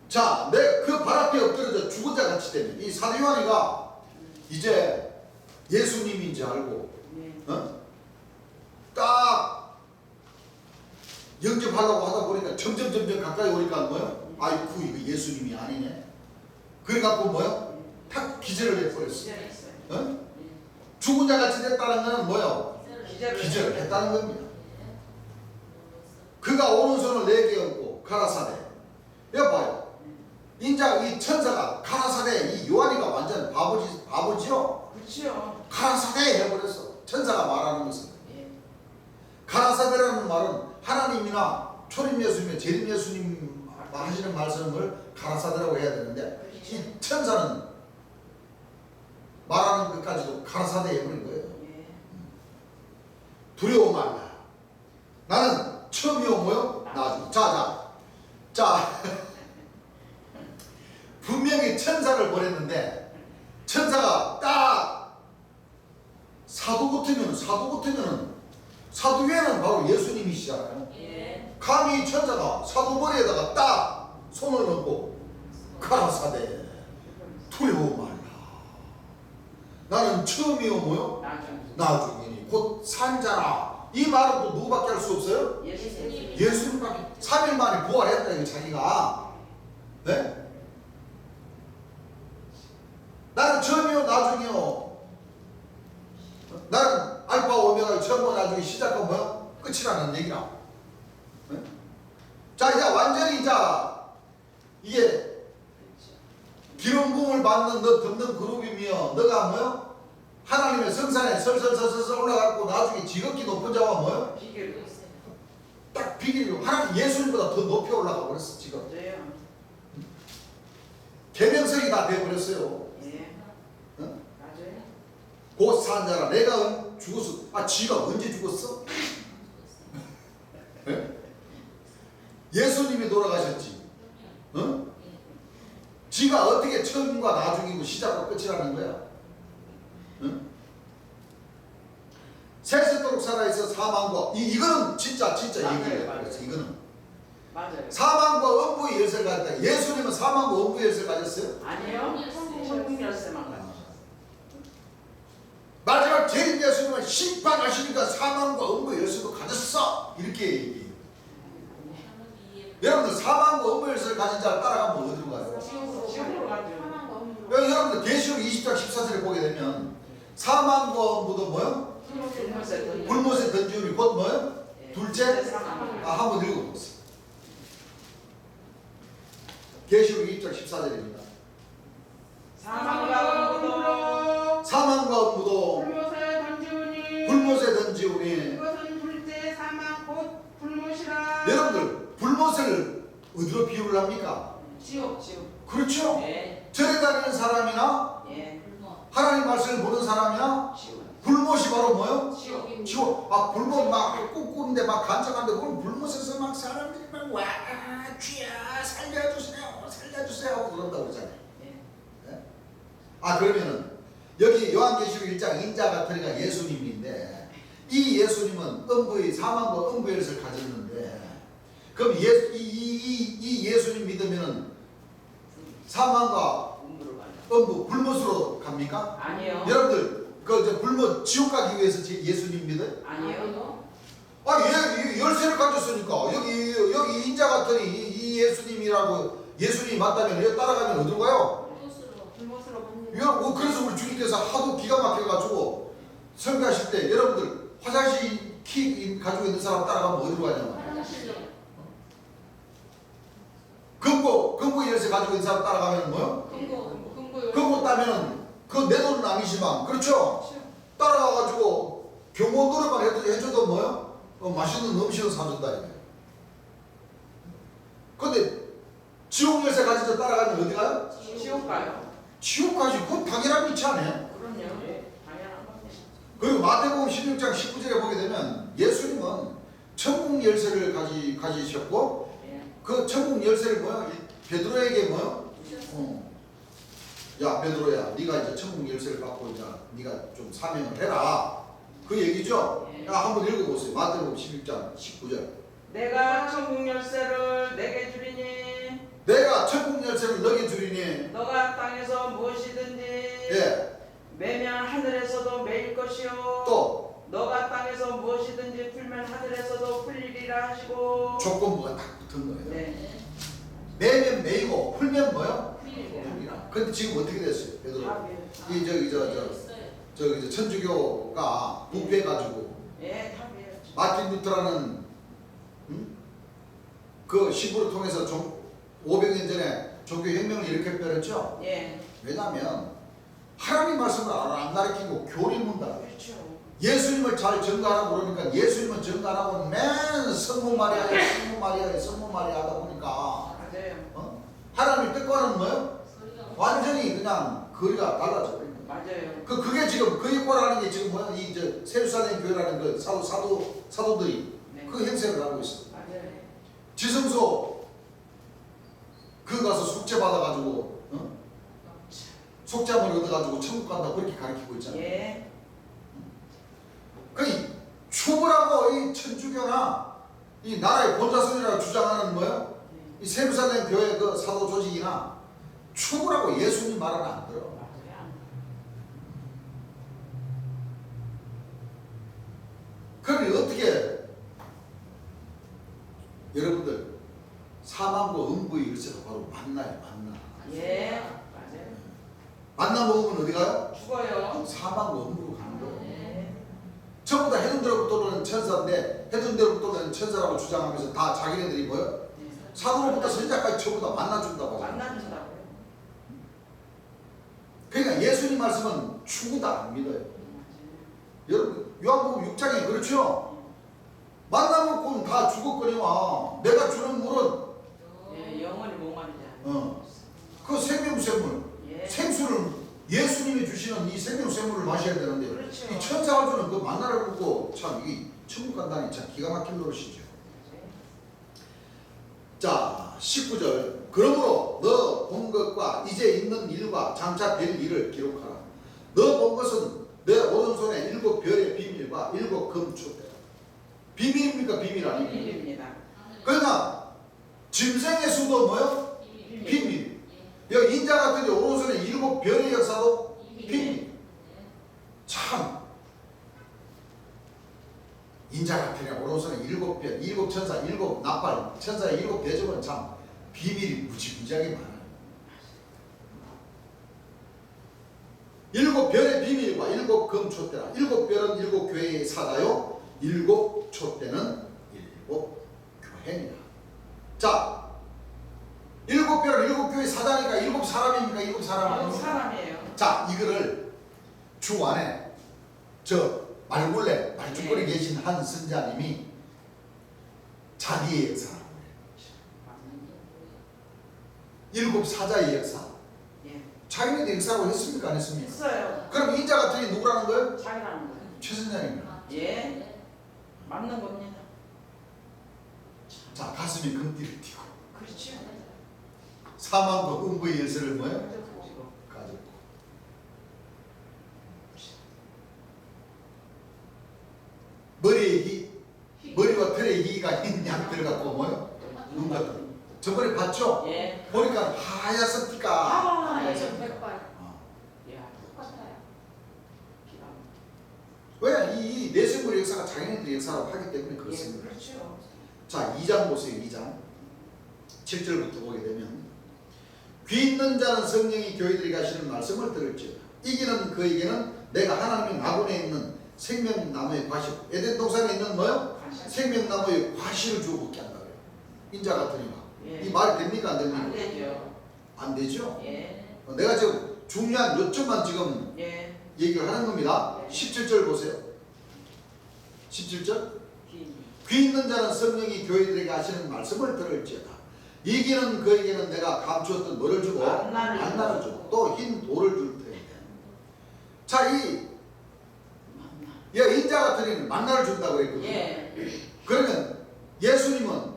자, 내 그 발 앞에 엎드려져 죽은 자 같이 되면 이 사도 요한이가 이제 예수님인지 알고 예. 딱 영접하려고 하다 보니까 점점 가까이 오니까 뭐요? 아이쿠 이거 예수님이 아니네. 그래갖고 뭐요? 탁 기절을 해버렸어. 기절했어요. 죽은 자 같이 됐다는 것은 뭐요? 기절을 했다는 겁니다. 그가 오른손을 내게 얹고 가라사대. 여기 봐요. 인자 이 천사가 가라사대 이 요한이가 완전 바보지요. 그렇죠. 가라사대 해버렸어. 천사가 말하는 것은. 예. 가라사대라는 말은 하나님이나 초림 예수님, 재림 예수님 하시는 말씀을 가라사대라고 해야 되는데 이 천사는 말하는 것까지도 가라사대 해버린 거예요. 예. 두려워 말라. 나는 처음이요 뭐요? 나중. 자. 분명히 천사를 보냈는데 천사가 딱 사도 같으면 사도 외에는 바로 예수님이시잖아요. 예. 감히 천사가 사도 머리에다가 딱 손을 넣고 가라사대 두려워 말라. 나는 처음이요 뭐요? 나중이니 곧 산자라. 이 말은 또 누구밖에 할 수 없어요? 예수님. 예수님밖에. 3일 만에 부활했다 이거 자기가. 네? 나는 처음이요 나중이요. 나는 알파 오메가 처음과 나중에 시작과 뭐야? 끝이라는 얘기라. 네? 자 이제 완전히 이게 기름 부음을 받는 너 덤덤 그룹이며 너가 뭐요? 하나님의 성산에 설설설설 올라가고 나중에 지극히 높은 자와 뭐요? 비결이 딱 비밀로 하나님 예수님보다 더 높이 올라가 버렸어 지금. 있어요. 다 되어버렸어요. 예. 어? 맞아요. 곧 산 자라 내가 죽었어. 지가 언제 죽었어? 예? 예수님이 돌아가셨지. 어? 지가 어떻게 처음과 나중이고 시작과 끝이라는 거야. 응? 세세토록 살아있어 사망과 이거는 진짜 맞아요, 얘기예요. 맞아요. 그래서 이거는 맞아요. 사망과 음부의 열쇠를 가졌다. 예수님은 사망과 음부의 열쇠를 가졌어요? 아니요. 천국 열쇠만 가지고. 마지막 재림 예수님은 심판하시니까 사망과 음부의 열쇠도 가졌어. 이렇게 얘기해요. 여러분들 사망과 음부의 열쇠를 가진 자를 따라가면 어디로 가요? 지옥으로 가죠. 여러분들 계시록 20장 14절에 보게 되면 사망과 음부도 뭐요? 불못에 던지우니 곧 뭐요? 둘째? 한번 읽어보세요. 계시록 20장 14절입니다. 사망과 음부도 불못에 던지우니 이것은 둘째 사망 곧 불못이라. 여러분들 불못을 어디로 비유를 합니까? 지옥. 그렇죠. 예. 절에 다니는 사람이나 예. 하나님 말씀을 보는 사람이나 지옥. 불못이 바로 뭐요? 지옥. 지옥. 불못 막 꾹꾹인데 막 간척한데 그럼 불못에서 막 사람들이 막 와 쥐야 살려주세요 하고 그런다고 그러잖아요. 예. 그러면은 여기 요한계시록 1장 인자 같으니까 예수님인데 이 예수님은 사망과 음부의 열쇠를 가졌는데 그럼 이 예수님 믿으면은 사망과 음부로 가요. 음부 불못으로 갑니까? 아니요. 여러분들 그 불못 지옥 가기 위해서 예수님 믿어요? 아니요. 얘 열쇠를 가졌으니까 여기 인자 같으니 이 예수님이라고 예수님이 맞다면 얘 따라가면 어디로 가요? 그래서 우리 주님께서 하도 기가 막혀가지고 설교하실 때 여러분들 화장실 키 가지고 있는 사람 따라가면 어디로 가냐면 금고 열쇠 가지고 있는 사람 따라가면 뭐요? 금고 따면은 그 내 돈은 아니지만 그렇죠? 따라가가지고 경호 노래만 해줘도 뭐요? 맛있는 음식을 사준다 이거예요. 근데 지옥 열쇠 가지고 따라가면 어디 가요? 지옥 가요. 지옥 가지 그건 당연한 일치 아니에요? 그럼요. 예. 당연한 겁니다. 그리고 마태복음 16장 19절에 보게 되면 예수님은 천국 열쇠를 가지셨고 예. 그 천국 열쇠를 뭐요? 베드로에게 뭐요? 야 베드로야 네가 이제 천국 열쇠를 갖고 이제 네가 좀 사명을 해라 그 얘기죠? 예. 한번 읽어보세요. 마태복음 16장 19절 내가 천국 열쇠를 내게 주리니 내가 천국 열쇠를 너게 주리니 너가 땅에서 무엇이든지 예. 매면 하늘에서도 매일 것이요 또 너가 땅에서 무엇이든지 풀면 하늘에서도 풀리리라 하시고 조건부가 딱 붙은 거예요. 네. 매면 매이고 풀면 뭐요? 풀리고 풀리라. 근데 지금 어떻게 됐어요? 베드로 다 매요. 저기 천주교가 부패해가지고 예, 다 매요. 마틴 루터라는 그 시부를 통해서 500년 전에 종교혁명을 일으켰죠. 예. 왜냐하면 하나님 말씀을 안 가르치고 교리문다. 그렇죠. 예수님을 잘 전가하라고 그러니까 예수님은 전가 안 하고 맨 성모 마리아 하다 보니까 맞아요. 하나님의 뜻과는 뭐예요? 완전히 그냥 거리가 달라져 버린 거예요. 맞아요. 그게 지금 그 역할을 하는 게 지금 뭐야? 이 세루살렘 교회라는 그 사도들이 네. 그 행세를 하고 있어. 맞아요. 지성소 그 가서 숙제 받아가지고 속죄함을 얻어가지고 천국 간다 그렇게 가르치고 있잖아요. 예. 그 추구라고 이 천주교나 이 나라의 본자성이라고 주장하는 뭐요? 이 세루살렘 교회 그 사도 조직이나 추구라고 예수님 말은 안 들어. 맞아요. 그러니 어떻게 여러분들 사망과 음부의 열쇠가 바로 만나요. 예. 맞아요. 만나 먹으면 어디 가요? 죽어요. 사망과 음부로 가는 거예요. 예. 전부 다 해둔대로부터 오는 천사인데 해둔대로부터 오는 천사라고 주장하면서 다 자기네들이 뭐요? 사도로부터 선지자까지 전부 다 만나준다고 하잖아요. 만나준다고요. 그러니까 예수님 말씀은 추구다 안 믿어요. 여러분 요한복음 6장에 그렇죠? 만나먹고는 다 죽었거니와 내가 주는 물은 예, 영원히 목마르지 않아요. 그 생명샘물 예. 생수를 예수님이 주시는 이 생명샘물을 마셔야 되는데 그렇죠. 이 천사가 주는 그 만나를 먹고 참 이게 천국 간다니 참 기가 막힌 노릇이죠. 자 19절 그러므로 너 본 것과 이제 있는 일과 장차 될 일을 기록하라. 너 본 것은 내 오른손에 7 별의 비밀과 7 금초대라. 비밀입니까 비밀 아닙니까? 비밀입니다. 그러니까 짐승의 수도 뭐요? 비밀. 비밀. 여기 인자 같은 데 오른손에 7 별의 역사도 비밀. 참 인자 같은 데 오른손에 7 별, 7 천사, 7 나팔, 천사의 7 대접은 참 비밀이 무지무지하게 많아요. 7 별의 비밀과 7 금초대라. 7 별은 7 교회의 사자요, 7 촛대는 7 교회입니다. 자, 7 별은 7 교회의 사자니까 7 사람입니까? 7 사람 아닙니까? 사람이에요. 자, 이거를 주 안에 저 말굴레 말죽거리 계신 한 선자님이 자기의 역사라고 해요. 7 사자의 역사. 예. 자기네들 역사라고 했습니까? 안 했습니까? 했어요. 그럼 인자 같은 게 누구라는 거예요? 자기라는 거예요. 최선자입니다. 예. 맞는 겁니다. 자, 가슴에 금띠를 띠고 그렇죠. 사망과 음부의 열쇠를 뭐예요? 가지고. 가졌고 머리와 털에 희가 흰 양 들어갔고 뭐요? 눈 같은. 저번에 봤죠? 예. 보니까 하얗습니까? 아, 예. 전 백발. 야, 똑같아요. 기가 왜? 이 내생물의 역사가 자기네들의 역사라고 하기 때문에 예, 그렇습니다. 그렇죠. 자, 2장 보세요. 2장 7절부터 보게 되면 귀 있는 자는 성령이 교회들이 가시는 말씀을 들을지어다. 이기는 그에게는 내가 하나님의 나군에 있는 생명나무의 과실, 에덴 동산에 있는 뭐요? 생명나무의 과실을 주고 먹게 한다 그래요. 인자 같으니까. 예. 이 말이 됩니까? 안 됩니까? 안 되죠. 안 되죠? 예. 내가 지금 중요한 요점만 지금 예. 얘기를 하는 겁니다. 예. 17절 보세요. 17절 기. 귀 있는 자는 성령이 교회들에게 하시는 말씀을 들을지어다. 이기는 그에게는 내가 감추었던 뭐를 주고 만나를 주고 또 흰 돌을 줄 터이다. 자, 이 인자 같은 이는 만나를 준다고 그랬거든요. 예. 그러면 예수님은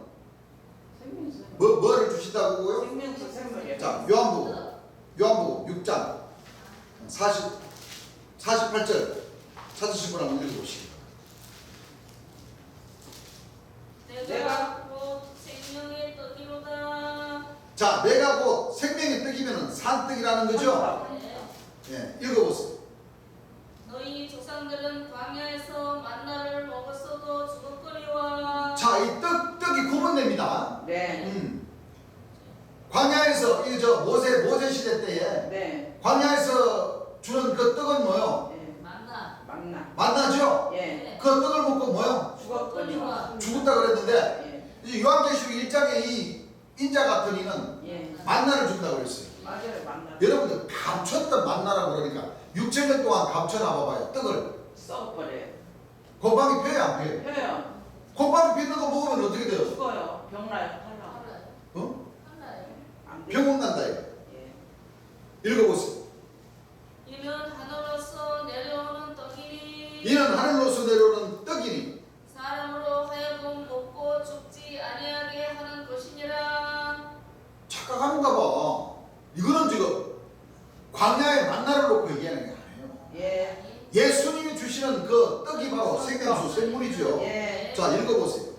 생명수. 뭐를 주시다고요? 생명수 생물이에요. 자, 요한복음 6장 48절 찾으신 분 한번 읽어보시기 바랍니다. 내가 곧 생명의 떡이로다. 자, 내가 곧 생명의 떡이면 산떡이라는 거죠? 예, 읽어보세요. 너희 조상들은 광야에서 만나를 먹었어도 죽었거니와. 자, 이 떡이 구분됩니다. 네. 광야에서 이 모세 시대 때에 네. 광야에서 주는 그 떡은 뭐요? 예. 만나. 만나. 만나죠? 예. 그 떡을 먹고 뭐요? 죽었거니와. 죽었다 그랬는데 예. 이 요한계시록 1장에 이 인자 같은 이는 예. 만나를 준다고 그랬어요. 맞아요. 만나. 여러분들 감췄던 만나라고 그러니까 6천년 동안 감춰놔봐봐요. 떡을 썩어버려요. 곰팡이 펴요 안 펴요? 펴요. 곰팡이 피는 거 먹으면 어떻게 돼요? 죽어요. 병나요. 탈락. 어? 안 돼. 병원 간다 이거. 예. 읽어보세요. 이는 하늘로서 내려오는 떡이니. 이는 하늘로서 내려오는 떡이니 사람으로 하여금 먹고 죽지 아니하게 하는 것이니라. 착각하는가 봐. 이거는 지금 광야의 만나를 놓고 얘기하는 게 아니에요. 예. 예수님이 주시는 그 떡이 바로 생명수 생물이죠. 예. 자, 읽어보세요.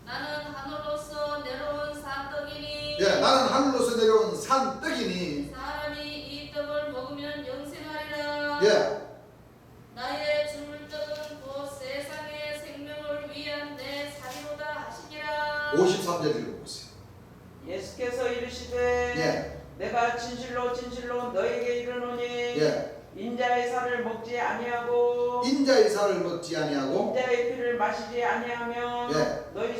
나는 하늘로서 내려온 산떡이니. 예, 나는 하늘로서 내려온 산 떡이니. 사람이 이 떡을 먹으면 영생하리라. 예, 나의 줄 떡은 곧 세상의 생명을 위한 내 살이로다 하시니라. 53절 읽어보세요. 예수께서 이르시되 예, 내가 진실로 진실로 너에게 이르노니 예. 인자의 살을 먹지 아니하고 인자의 살을 먹지 아니하고. 인자의 피를 마시지 아니하면 예. 너희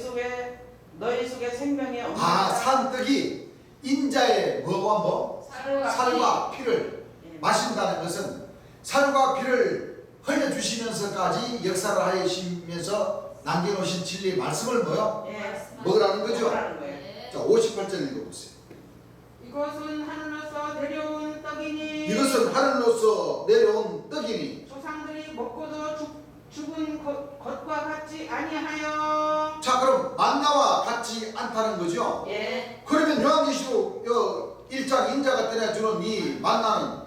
속에 생명이 없느니라. 아, 산 떡이 인자의 뭐와 뭐? 살과 피를 예. 마신다는 것은 살과 피를 흘려주시면서까지 역사를 하시면서 남겨놓으신 진리의 말씀을 뭐요? 예. 먹으라는 거죠? 먹으라는 거예요. 네. 자, 58절 읽어보세요. 이것은 하늘로서 내려온 떡이니 이것은 하늘로서 내려온 떡이니. 조상들이 먹고도 죽은 것과 같지 아니하여. 자, 그럼 만나와 같지 않다는 거죠. 예. 그러면 요한계시록 1장 인자가 때려주는 이 만나는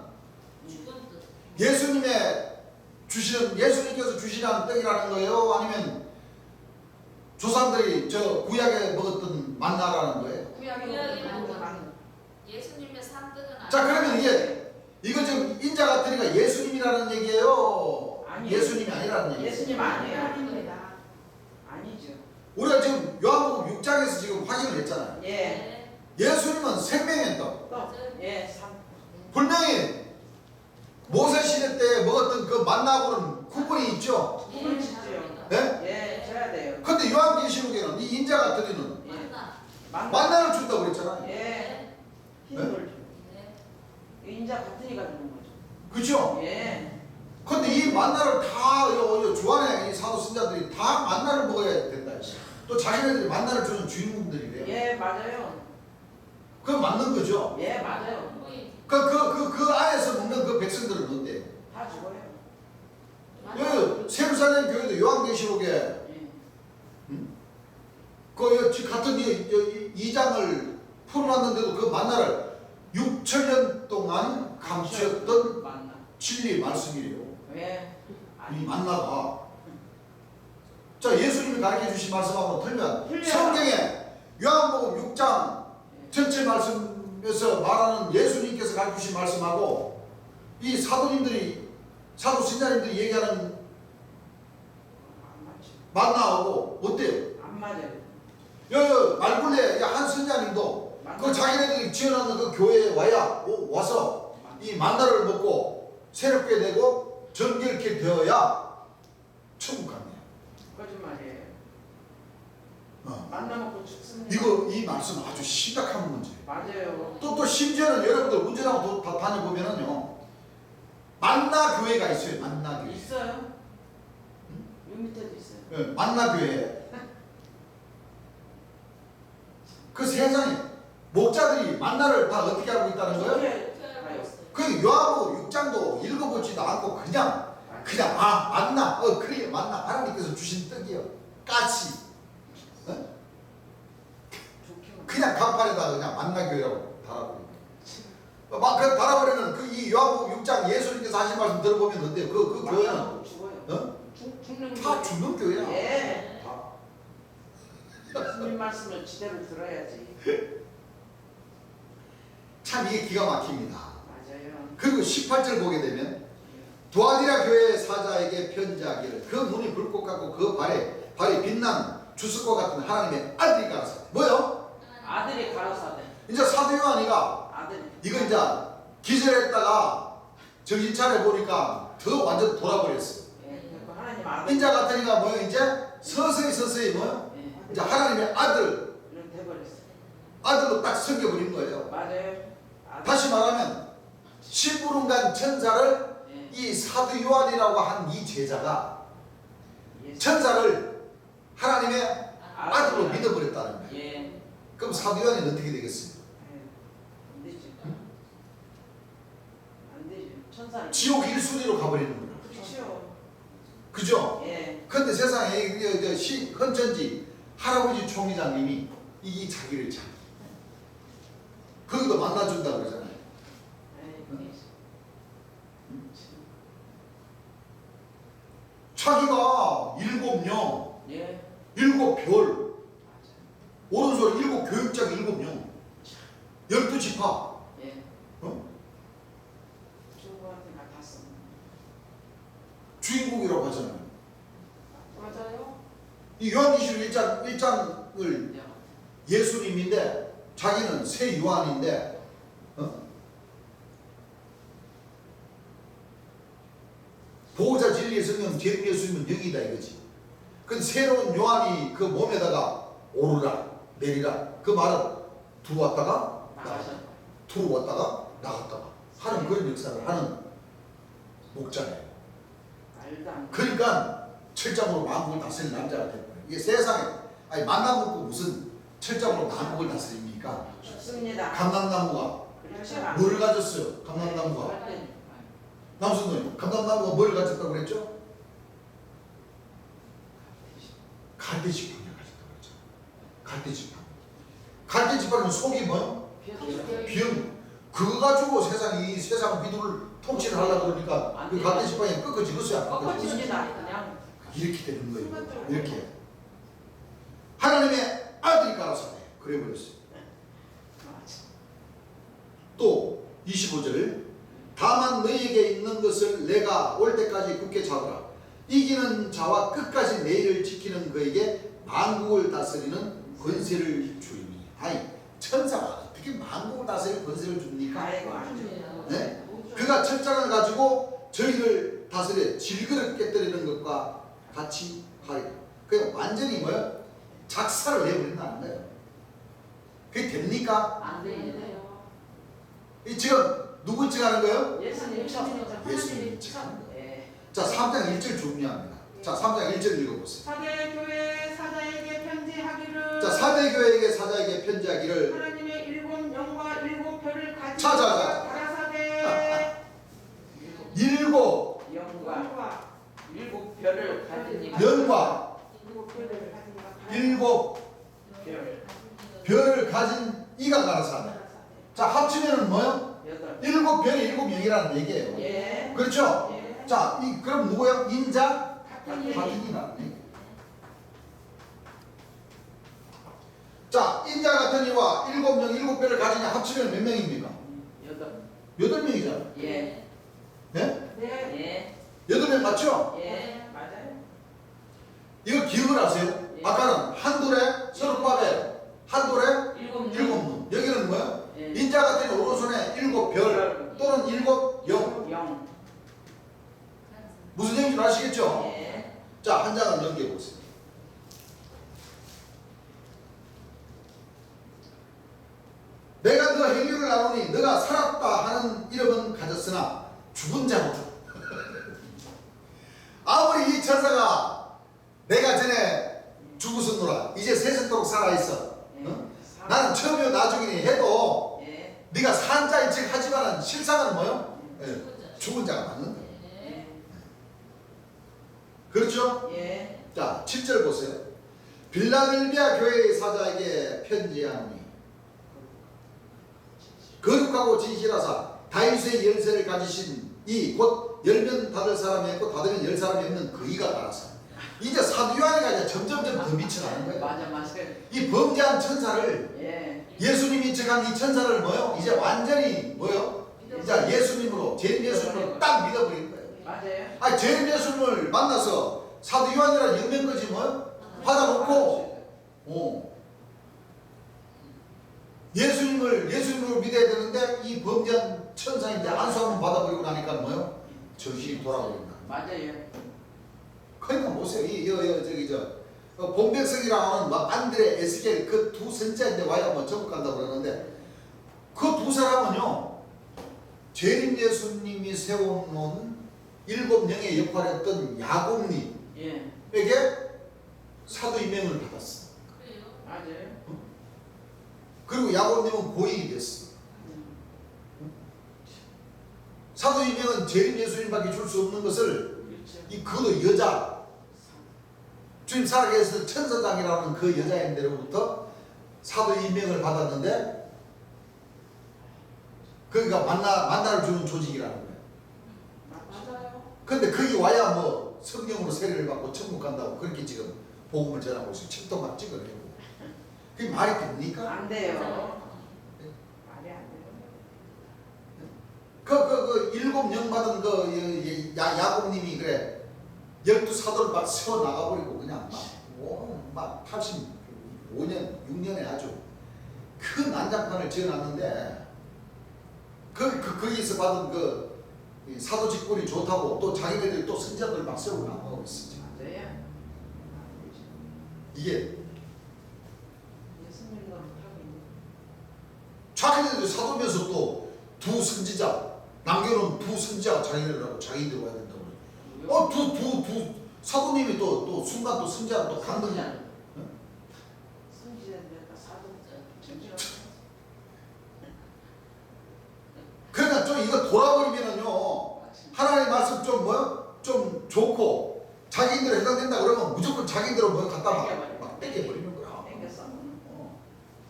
죽은 뜻. 예수님께서 주시라는 떡이라는 거예요? 아니면 조상들이 저 구약에 먹었던 만나라는 거예요? 구약에 구약에 먹은 먹은 만. 예수님의 산뜻은 아니에요. 자, 그러면 이거 지금 인자 같으니까 예수님이라는 얘기예요? 아니에요. 예수님이 아니라는 얘기예요? 예수님 아니에요. 아닙니다. 아니죠. 우리가 지금 요한복음 6장에서 지금 확인을 했잖아요. 예. 네. 예수님은 생명의 떡. 또. 예. 분명히 모세 시대 때 먹었던 그 만나하고는 구분이 있죠. 구분 짓죠. 네? 예. 줘야 돼요. 근데 요한계시록에는 이 인자 같으리는 만나. 만나를 준다고 그랬잖아요. 예. 네. 힘을 줘. 네. 인자 같으니까 주는 거죠. 그죠? 예. 근데 이 만나를 다 주안의 이 사도 신자들이 다 만나를 먹어야 된다. 또 자기네들이 만나를 주는 주인공들이래요. 예, 맞아요. 그건 맞는 거죠. 예, 맞아요. 거의 그 안에서 먹는 그 백성들은 뭔데? 다 죽어요. 그 세루살렘 교회도 요한계시록에 예. 그 같은 이 2장을 풀어놨는데도 그 만나를 6천년 동안 감추었던 만나. 진리 말씀이래요. 예. 이 만나가. 자, 예수님이 가르쳐 주신 말씀하고 틀면 틀려요. 성경에 요한복음 6장 전체 말씀에서 말하는 예수님께서 가르쳐 주신 말씀하고 이 사도님들이 사도 신자님들이 얘기하는 안 맞죠. 만나하고 어때요? 안 맞아요. 말굴레 한 선자님도 그 자기네들이 지어놨는 그 교회에 와서 이 만나를 먹고 새롭게 되고 정결케 되어야 천국 갑니다. 거짓말이에요. 어. 만나 먹고 죽습니다. 이 말씀 아주 심각한 문제예요. 맞아요. 또 심지어는 여러분들 운전하고 다녀보면은요, 만나 교회가 있어요. 만나 교회. 있어요. 요 밑에도 있어요. 예, 만나 교회. 그 세상에 목자들이 만나를 다 어떻게 하고 있다는 거예요? 그렇게 알고 있어요. 그 요한복음 6장도 읽어보지도 않고 그냥 만나 그래 만나 하나님께서 주신 떡이요 까치 좋기만. 그냥 간판에다 그냥 만나 교회라고 달아버리고 막 그 달아버리는 그 이 요한복음 6장 예수님께서 하신 말씀 들어보면 어때요? 그 교회는 만나고 죽어요. 죽는 다 거예요. 죽는 교회야. 예. 다. 예수님 말씀을 지대로 들어야지. 참 이게 기가 막힙니다. 맞아요. 그리고 18절 보게 되면 두아디라 교회 사자에게 편지하기를 그 눈이 불꽃 같고 그 발이 빛난 주석과 같은 하나님의 아들이 가라사대. 뭐요? 아들이 가로사대. 이제 사도 요한이가 아들이. 이거 이제 기절했다가 정신 차려 보니까 더 완전 돌아버렸어. 예. 그 하나님 아들. 인자 같으니까 뭐요? 이제 서서히 뭐요? 예. 이제 하나님의 아들 이런 돼버렸어. 아들로 딱 섬겨버린 거예요. 맞아요. 아들. 다시 말하면 심부름간 천사를 예. 이 사도 요한이라고 한 이 제자가 예수. 천사를 하나님의 아들로 아들. 믿어버렸다는 거예요. 예. 그럼 사도 요한이 어떻게 되겠어요? 안 되지. 안 되지. 천사를. 지옥 1순위로 가버리는 거예요. 그렇죠. 그죠? 예. 근데 세상에 헌천지 할아버지 총회장님이 이 자기를 자기 거기도 만나준다 그러잖아요. 에이, 자기가 7명, 예. 7별, 맞아요. 오른손 7 교육장 7명, 12지파. 예. 어? 중국한테 맡았어. 주인공이라고 하잖아요. 맞아요. 이 요한계시록 1장을 예. 예수님인데 자기는 새 요한인데 보호자 진리의 성령 제일 예수님은 영이다 이거지. 근데 새로운 요한이 그 몸에다가 오르라 내리라 그 말은 들어왔다가 나갔다 들어왔다가 나갔다가 하는 그런 역사를 하는 목자예요. 말도 안 돼. 그러니까 철장으로 만국을 다스리는 남자가 됐고요. 이게 세상에 만나 먹고 무슨 철장으로 만국을 다스립니까? 죽습니다. 감람나무가 그렇죠. 뭘 가졌어요? 감람나무가. 남순도님, 감람나무가 뭘 가졌다고 그랬죠? 갈대지팡이 가졌다고 그랬죠. 갈대지팡이. 갈대지팡이는 속이 뭐요? 병. 그거 가지고 세상 비두를 통치를 하려고 그러니까 그 갈대지팡이 꺾어지겠어요? 안 꺾어지겠어요? 그냥 이렇게 되는 거예요. 이렇게. 하나님의 아들이 갈아서네. 그래 버렸어요. 또 25절 다만 너희에게 있는 것을 내가 올 때까지 굳게 잡으라. 이기는 자와 끝까지 내 일을 지키는 그에게 만국을 다스리는 권세를 주리니. 아니 천사가 어떻게 만국을 다스릴 권세를 줍니까? 아이고 안 네? 그가 철장을 가지고 저희를 다스려 질그릇 깨뜨리는 것과 같이 하리라. 그냥 완전히 뭐야? 작사를 내버린다는 거예요. 그게 됩니까? 안 돼요. 이 지금 누구 칭하는 거예요? 예수님 참. 예수님 칭. 예. 자, 3장 1절 중요합니다. 자, 3장 1절 읽어보세요. 사대 교회 사자에게 편지하기를 자, 사대 교회에게 사자에게 편지하기를 하나님의 일곱 영과 일곱 별을 가진 자. 가라사대 일곱 영과 일곱 별을 가진 이가 연과 일곱 별을 가진 이가 일곱 별 별을 가진 이가 가라사대. 자, 합치면은 뭐요? 여덟. 일곱 별이 일곱 영이라는 얘기예요. 예. 그렇죠? 예. 자, 그럼 누구야? 인자 같은 일 같은 이라는 얘기. 자, 인자 같은 이와 일곱 영 일곱 별을 가진 이 합치면 몇 명입니까? 여덟. 8명이잖아요. 예. 네? 네. 예. 8명 맞죠? 예. 맞아요. 이거 기억을 하세요. 예. 아까는 한돌에 서른밥에 한돌에 일곱 일곱 문. 여기는 뭐야? 예. 인자 같은 이 오른손에 일곱 별 또는 일곱 영. 영. 무슨 얘기인지 아시겠죠? 예. 자, 한 장을 넘겨보세요. 내가 너 행위를 나누니 너가 살았다 하는 이름은 가졌으나 죽은 자로다. 아무리 이 천사가 내가 전에 죽었었노라 이제 세세토록 살아있어. 어? 나는 처음이요 나중이니 해도 예. 네가 산 자인 척 하지만은 실상은 뭐요? 예, 죽은 자가 맞는 거예요. 예. 그렇죠? 예. 자, 7절 보세요. 빌라델비아 교회의 사자에게 편지하노니 거룩하고 진실하사 다윗의 열쇠를 가지신 이 곧 열면 닫을 사람이 있고 닫으면 열 사람이 없는 그 이가 가라사. 이제 사도 요한이가 이제 점점 더 미쳐가는 거예요. 맞아 맞아요. 이 범죄한 천사를 예. 예수님이 척한 이 천사를 뭐요? 이제 완전히 뭐요? 이제 예수님으로 재림 예수님으로 딱 믿어버린 거예요. 맞아요. 아, 재림 예수님을 만나서 사도 요한이라 영명까지 뭐요? 받아놓고 예수님을 믿어야 되는데 이 범죄한 천사인데 안수 한번 받아버리고 나니까 뭐요? 정신이 돌아버린다. 맞아요. 그러니까 보세요. 본백성이라고 하는 막 안드레, 에스겔 그 두 선자인데 와야 뭐 전국 간다고 그러는데 그 두 사람은요 재림 예수님이 세워놓은 일곱 영의 역할을 했던 야곱님에게 예. 사도 임명을 받았어. 그래요? 맞아요. 그리고 야곱님은 고인이 됐어. 사도 임명은 재림 예수님밖에 줄 수 없는 것을 그렇죠. 그도 여자 주님 살아계셔서 천사장이라는 그 여자인데로부터 사도 임명을 받았는데 그러니까 만나를 주는 조직이라는 거예요. 맞아요. 근데 거기 와야 뭐 성령으로 세례를 받고 천국 간다고 그렇게 지금 복음을 전하고 있어요. 책도 막 찍어내고. 그게 말이 됩니까? 안 돼요. 말이 안 돼요. 그 일곱 영 받은 야곱님이 그래 12사도를 막 세워 나가버리고 그냥 막 85년 6년에 아주 큰 난장판을 지어놨는데 거기서 받은 그 사도 직분이 좋다고 또 자기네들이 또 선자들 막 세우고 나가고 있었죠. 맞아요. 이게 예수님 노릇하고 있는. 자기네들이 사도면서 또 두 선지자 남겨놓은 두 선지자 자기네들하고 자기들 와야 된다고 그래. 사도님이 또 순간 또 선지자를 또 강등이 성지자들과 사도 정신없어. 자기인대로 해당된다 그러면 무조건 자기인대로 뭐 갖다 땡겨버려. 막 땡겨버리는 거야. 땡겼어.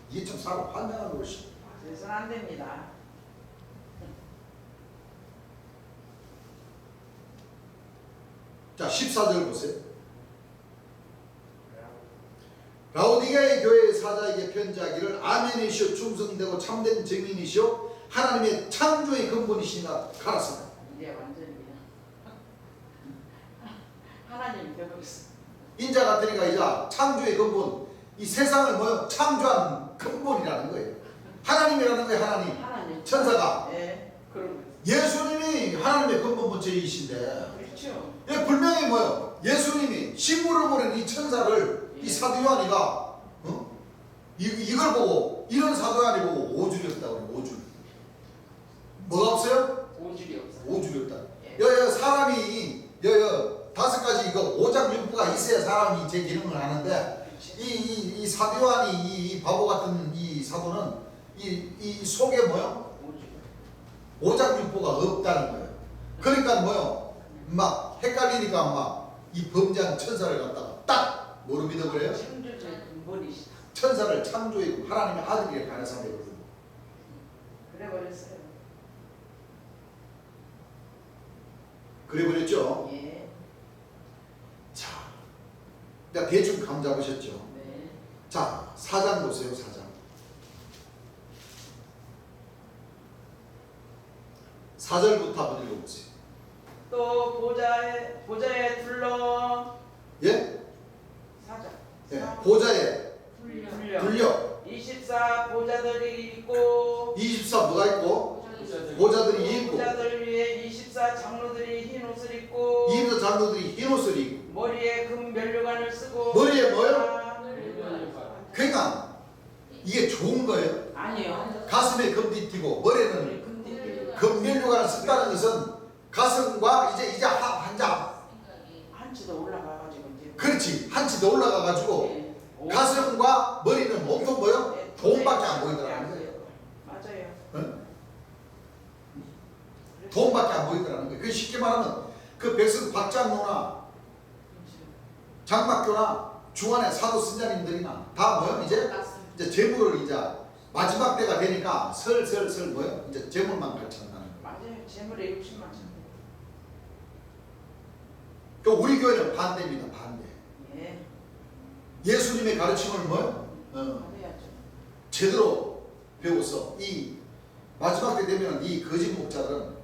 이게 참 사람 환장하는 것이. 그래서는 안 됩니다. 자 14절 보세요. 라오디게아의 교회의 사자에게 편지하기를 아멘이시오 충성되고 참된 증인이시오 하나님의 창조의 근본이시니라 가라사대. 이제 완전히 하나님 배우겠어. 인자 같으니까 이제 창조의 근본, 이 세상을 뭐 창조한 근본이라는 거예요. 하나님이라는 거예요. 하나님. 천사가. 예, 그런 거. 예수님이 하나님의 근본 본체이신데, 그렇죠. 예, 분명히 뭐요? 예수님이 신물을 보낸 이 천사를 이 사도 요한이가 이걸 보고 이런 사도 요한이 보고 오주렸다고 그래요. 오줄. 뭐가 없어요? 오줄이 없어. 오주렸다. 예. 여여 사람이 여여 5가지 이거 오장육부가 있어야 사람이 제 기능을 하는데 이 사도 요한이 이 바보 같은 이 사도는 이 속에 뭐요? 오장육부가 없다는 거예요. 그러니까 뭐요? 막 헷갈리니까 막 이 범죄한 천사를 갖다가 딱 뭐로 믿어버려요? 창조주의 근본이시다. 천사를 창조의 하나님의 아들이라 가르쳐내거든요. 그래 버렸어요. 그래 버렸죠. 예. 자, 그러니까 대충 감 잡으셨죠. 네. 자, 4장 보세요. 4장. 4절부터 한번 읽어보세요. 또 보좌에 둘러 예? 사자. 예. 보좌에 둘려. 둘려 24 보좌들이 있고 24 뭐가 있고 보좌들이 있고 보좌들 위에 24 장로들이 흰 옷을 입고 24 장로들이 흰 옷을 입고 머리에 금 면류관을 쓰고 머리에 뭐요? 면류관. 그러니까 이게 좋은 거예요. 아니요. 가슴에 금띠 띠고 머리에는 금면류관을 쓴다는 것은 가슴과 이제 한자 한치도 올라가가지고 이제. 그렇지 한치 더 올라가가지고 예. 가슴과 머리는 온통 뭐요? 예, 돈밖에 안 보이더라는 거예요. 맞아요. 응? 돈밖에 안 보이더라는 거예요. 그 쉽게 말하면 그 백성 박장로나 장막교나 중환의 사도 선자님들이나 다 뭐요? 이제 재물을 이제 마지막 때가 되니까 슬슬 뭐요? 이제 재물만 가르친다는 거예요. 맞아요. 재물에 욕심 많죠. 그 우리 교회는 반대입니다. 반대. 예. 예수님의 가르침을 뭐요? 해야죠. 제대로 배워서 이 마지막 때 되면 이 거짓 목자들은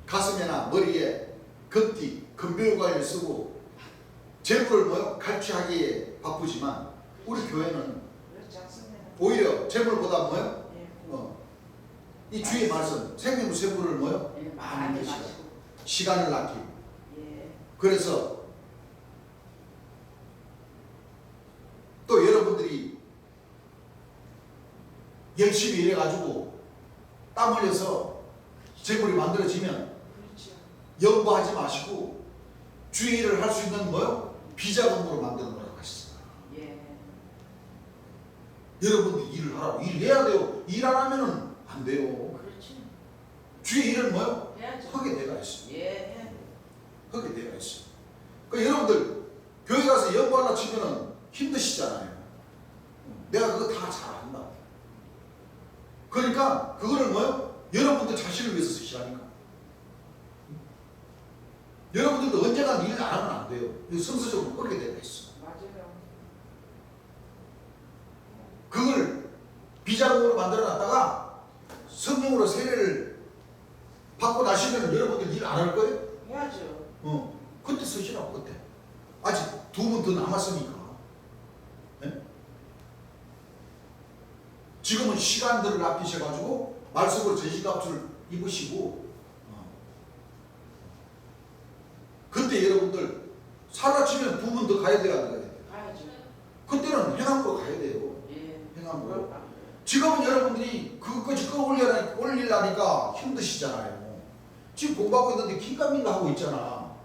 가슴에나 머리에 금띠, 금별관을 쓰고 재물을 뭐요? 갈취하기에 바쁘지만 우리 교회는 그렇지 않습니다. 오히려 재물보다 뭐요? 예. 이 주의 말씀 생명 세물을 뭐요? 예, 많이 많이 드시고 마시고. 시간을 아끼고 예. 그래서 또 여러분들이 열심히 일해가지고 땀 흘려서 재물이 만들어지면 그렇죠. 연구하지 마시고 주의 일을 할 수 있는 뭐요? 비자금으로 만드는 거라고 하셨어요. 예. 여러분들 일을 하라고 일해야 돼요. 일 안 하면은 안 돼요. 그렇지. 주의 일은 뭐요? 해야죠. 하게 돼가 있어요. 예. 해야 돼. 하게 돼가 있어요. 그 여러분들 교회 가서 연구하려 치면은 힘드시잖아요. 내가 그거 다 잘한다. 그러니까 그거를 뭐요? 여러분들 자신을 위해서 쓰시라니까. 여러분들도 언젠가 일 안 하면 안 돼요. 성서적으로 그렇게 되어 있어. 맞아요. 그걸 비자금으로 만들어 놨다가 성령으로 세례를 받고 나시면 여러분들 일 안 할 거예요? 해야죠. 그때 쓰시라고 그때. 아직 2분 더 남았으니까. 네? 지금은 시간들을 아끼셔가지고 말씀으로 전신갑주를 입으시고 그때 여러분들 사라치면 2분 더 가야 돼야 돼요. 가야죠. 그때는 행함으로 가야 돼요. 예. 행함으로. 지금은 여러분들이 그것까지 끌어올리려니까 힘드시잖아요. 지금 공부하고 있는데 긴가민가 하고 있잖아.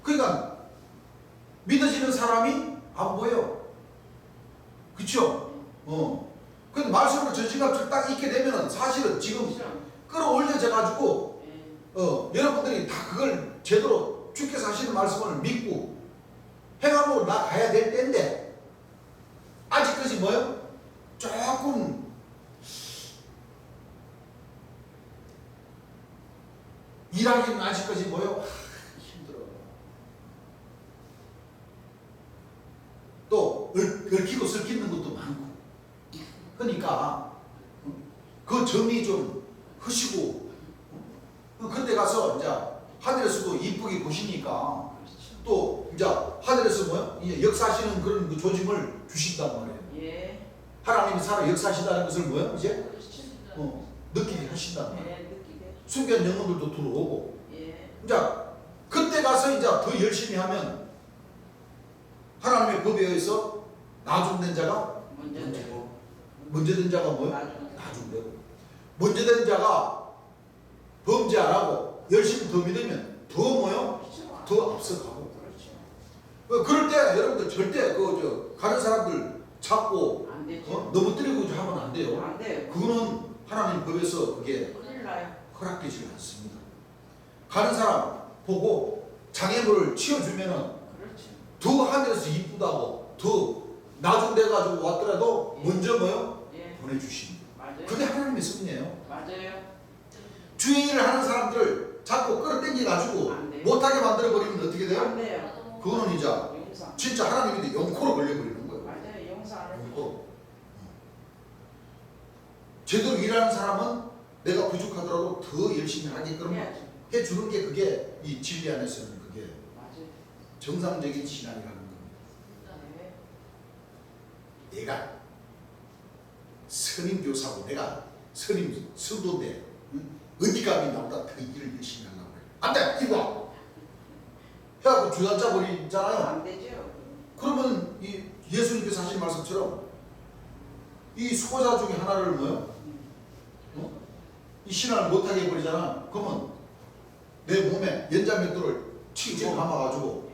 그러니까 믿어지는 사람이 안 보여. 그쵸? 근데 말씀으로 전신갑주를 딱 입게 되면은 사실은 지금 끌어올려져 가지고 예. 여러분들이 다 그걸 제대로 주께서 하시는 말씀을 믿고 행함으로 나가야 될 때인데 아직까지 뭐요? 조금 일하기는 아직까지 뭐요? 힘들어. 또 얽히고 설키는 것도 많고. 그러니까 그 점이 좀 흐시고 그때 가서 이제 하늘에서도 이쁘게 보시니까 또 이제 하늘에서 뭐요? 이제 역사하시는 그런 그 조짐을 주신단 말이에요. 예. 하나님이 살아 역사하신다는 것을 뭐요? 이제 그렇죠. 느끼게 하신단 말이에요. 예. 느끼게. 숨겨진 영혼들도 들어오고. 예. 이제 그때 가서 이제 더 열심히 하면 하나님의 법에 의해서 나중된 자가 먼저 먼저고, 먼저 된 자가 뭐요? 나중. 나중되고, 먼저 된 자가 범죄 안 하고 열심히 더 믿으면 더 뭐요? 그렇죠. 더 앞서가고. 그렇죠. 그럴 때 여러분들 절대 가는 사람들 잡고 안 되죠. 너무 때리고 하면 안 돼요. 안 돼요. 그거는 하나님 법에서 그게 큰일 나요. 허락되지 않습니다. 가는 사람 보고 장애물을 치워주면은 그렇죠. 더 하늘에서 이쁘다고 더 나중돼가지고 왔더라도 예. 먼저 뭐요? 예. 보내주십니다. 맞아요. 그게 하나님의 섭리예요. 맞아요. 주의 일을 하는 사람들을 자꾸 끌어당겨가지고 안 돼요. 못하게 만들어버리면 어떻게 돼요? 안 돼요. 그거는 이제 용서. 진짜 하나님인데 영코로 걸려버리는 거예요. 맞아요. 용서 안 해요. 영코로. 제대로 일하는 사람은 내가 부족하더라도 더 열심히 하게끔 해야죠. 해주는 게 그게 이 진리 안에서는 그게 맞아요. 정상적인 신앙이라는 겁니다. 네. 내가 선임 교사고 내가 선임 성도인데 어디감이 나보다 더 일을 열심히 하려고 그래. 안 돼! 이거 와! 해갖고 주단자 버리잖아요. 안 되죠. 그러면 이 예수님께서 하신 말씀처럼 이 수호자 중에 하나를 뭐요? 이 신앙을 못하게 해버리잖아. 그러면 내 몸에 연자맷돌을 칙칙 감아가지고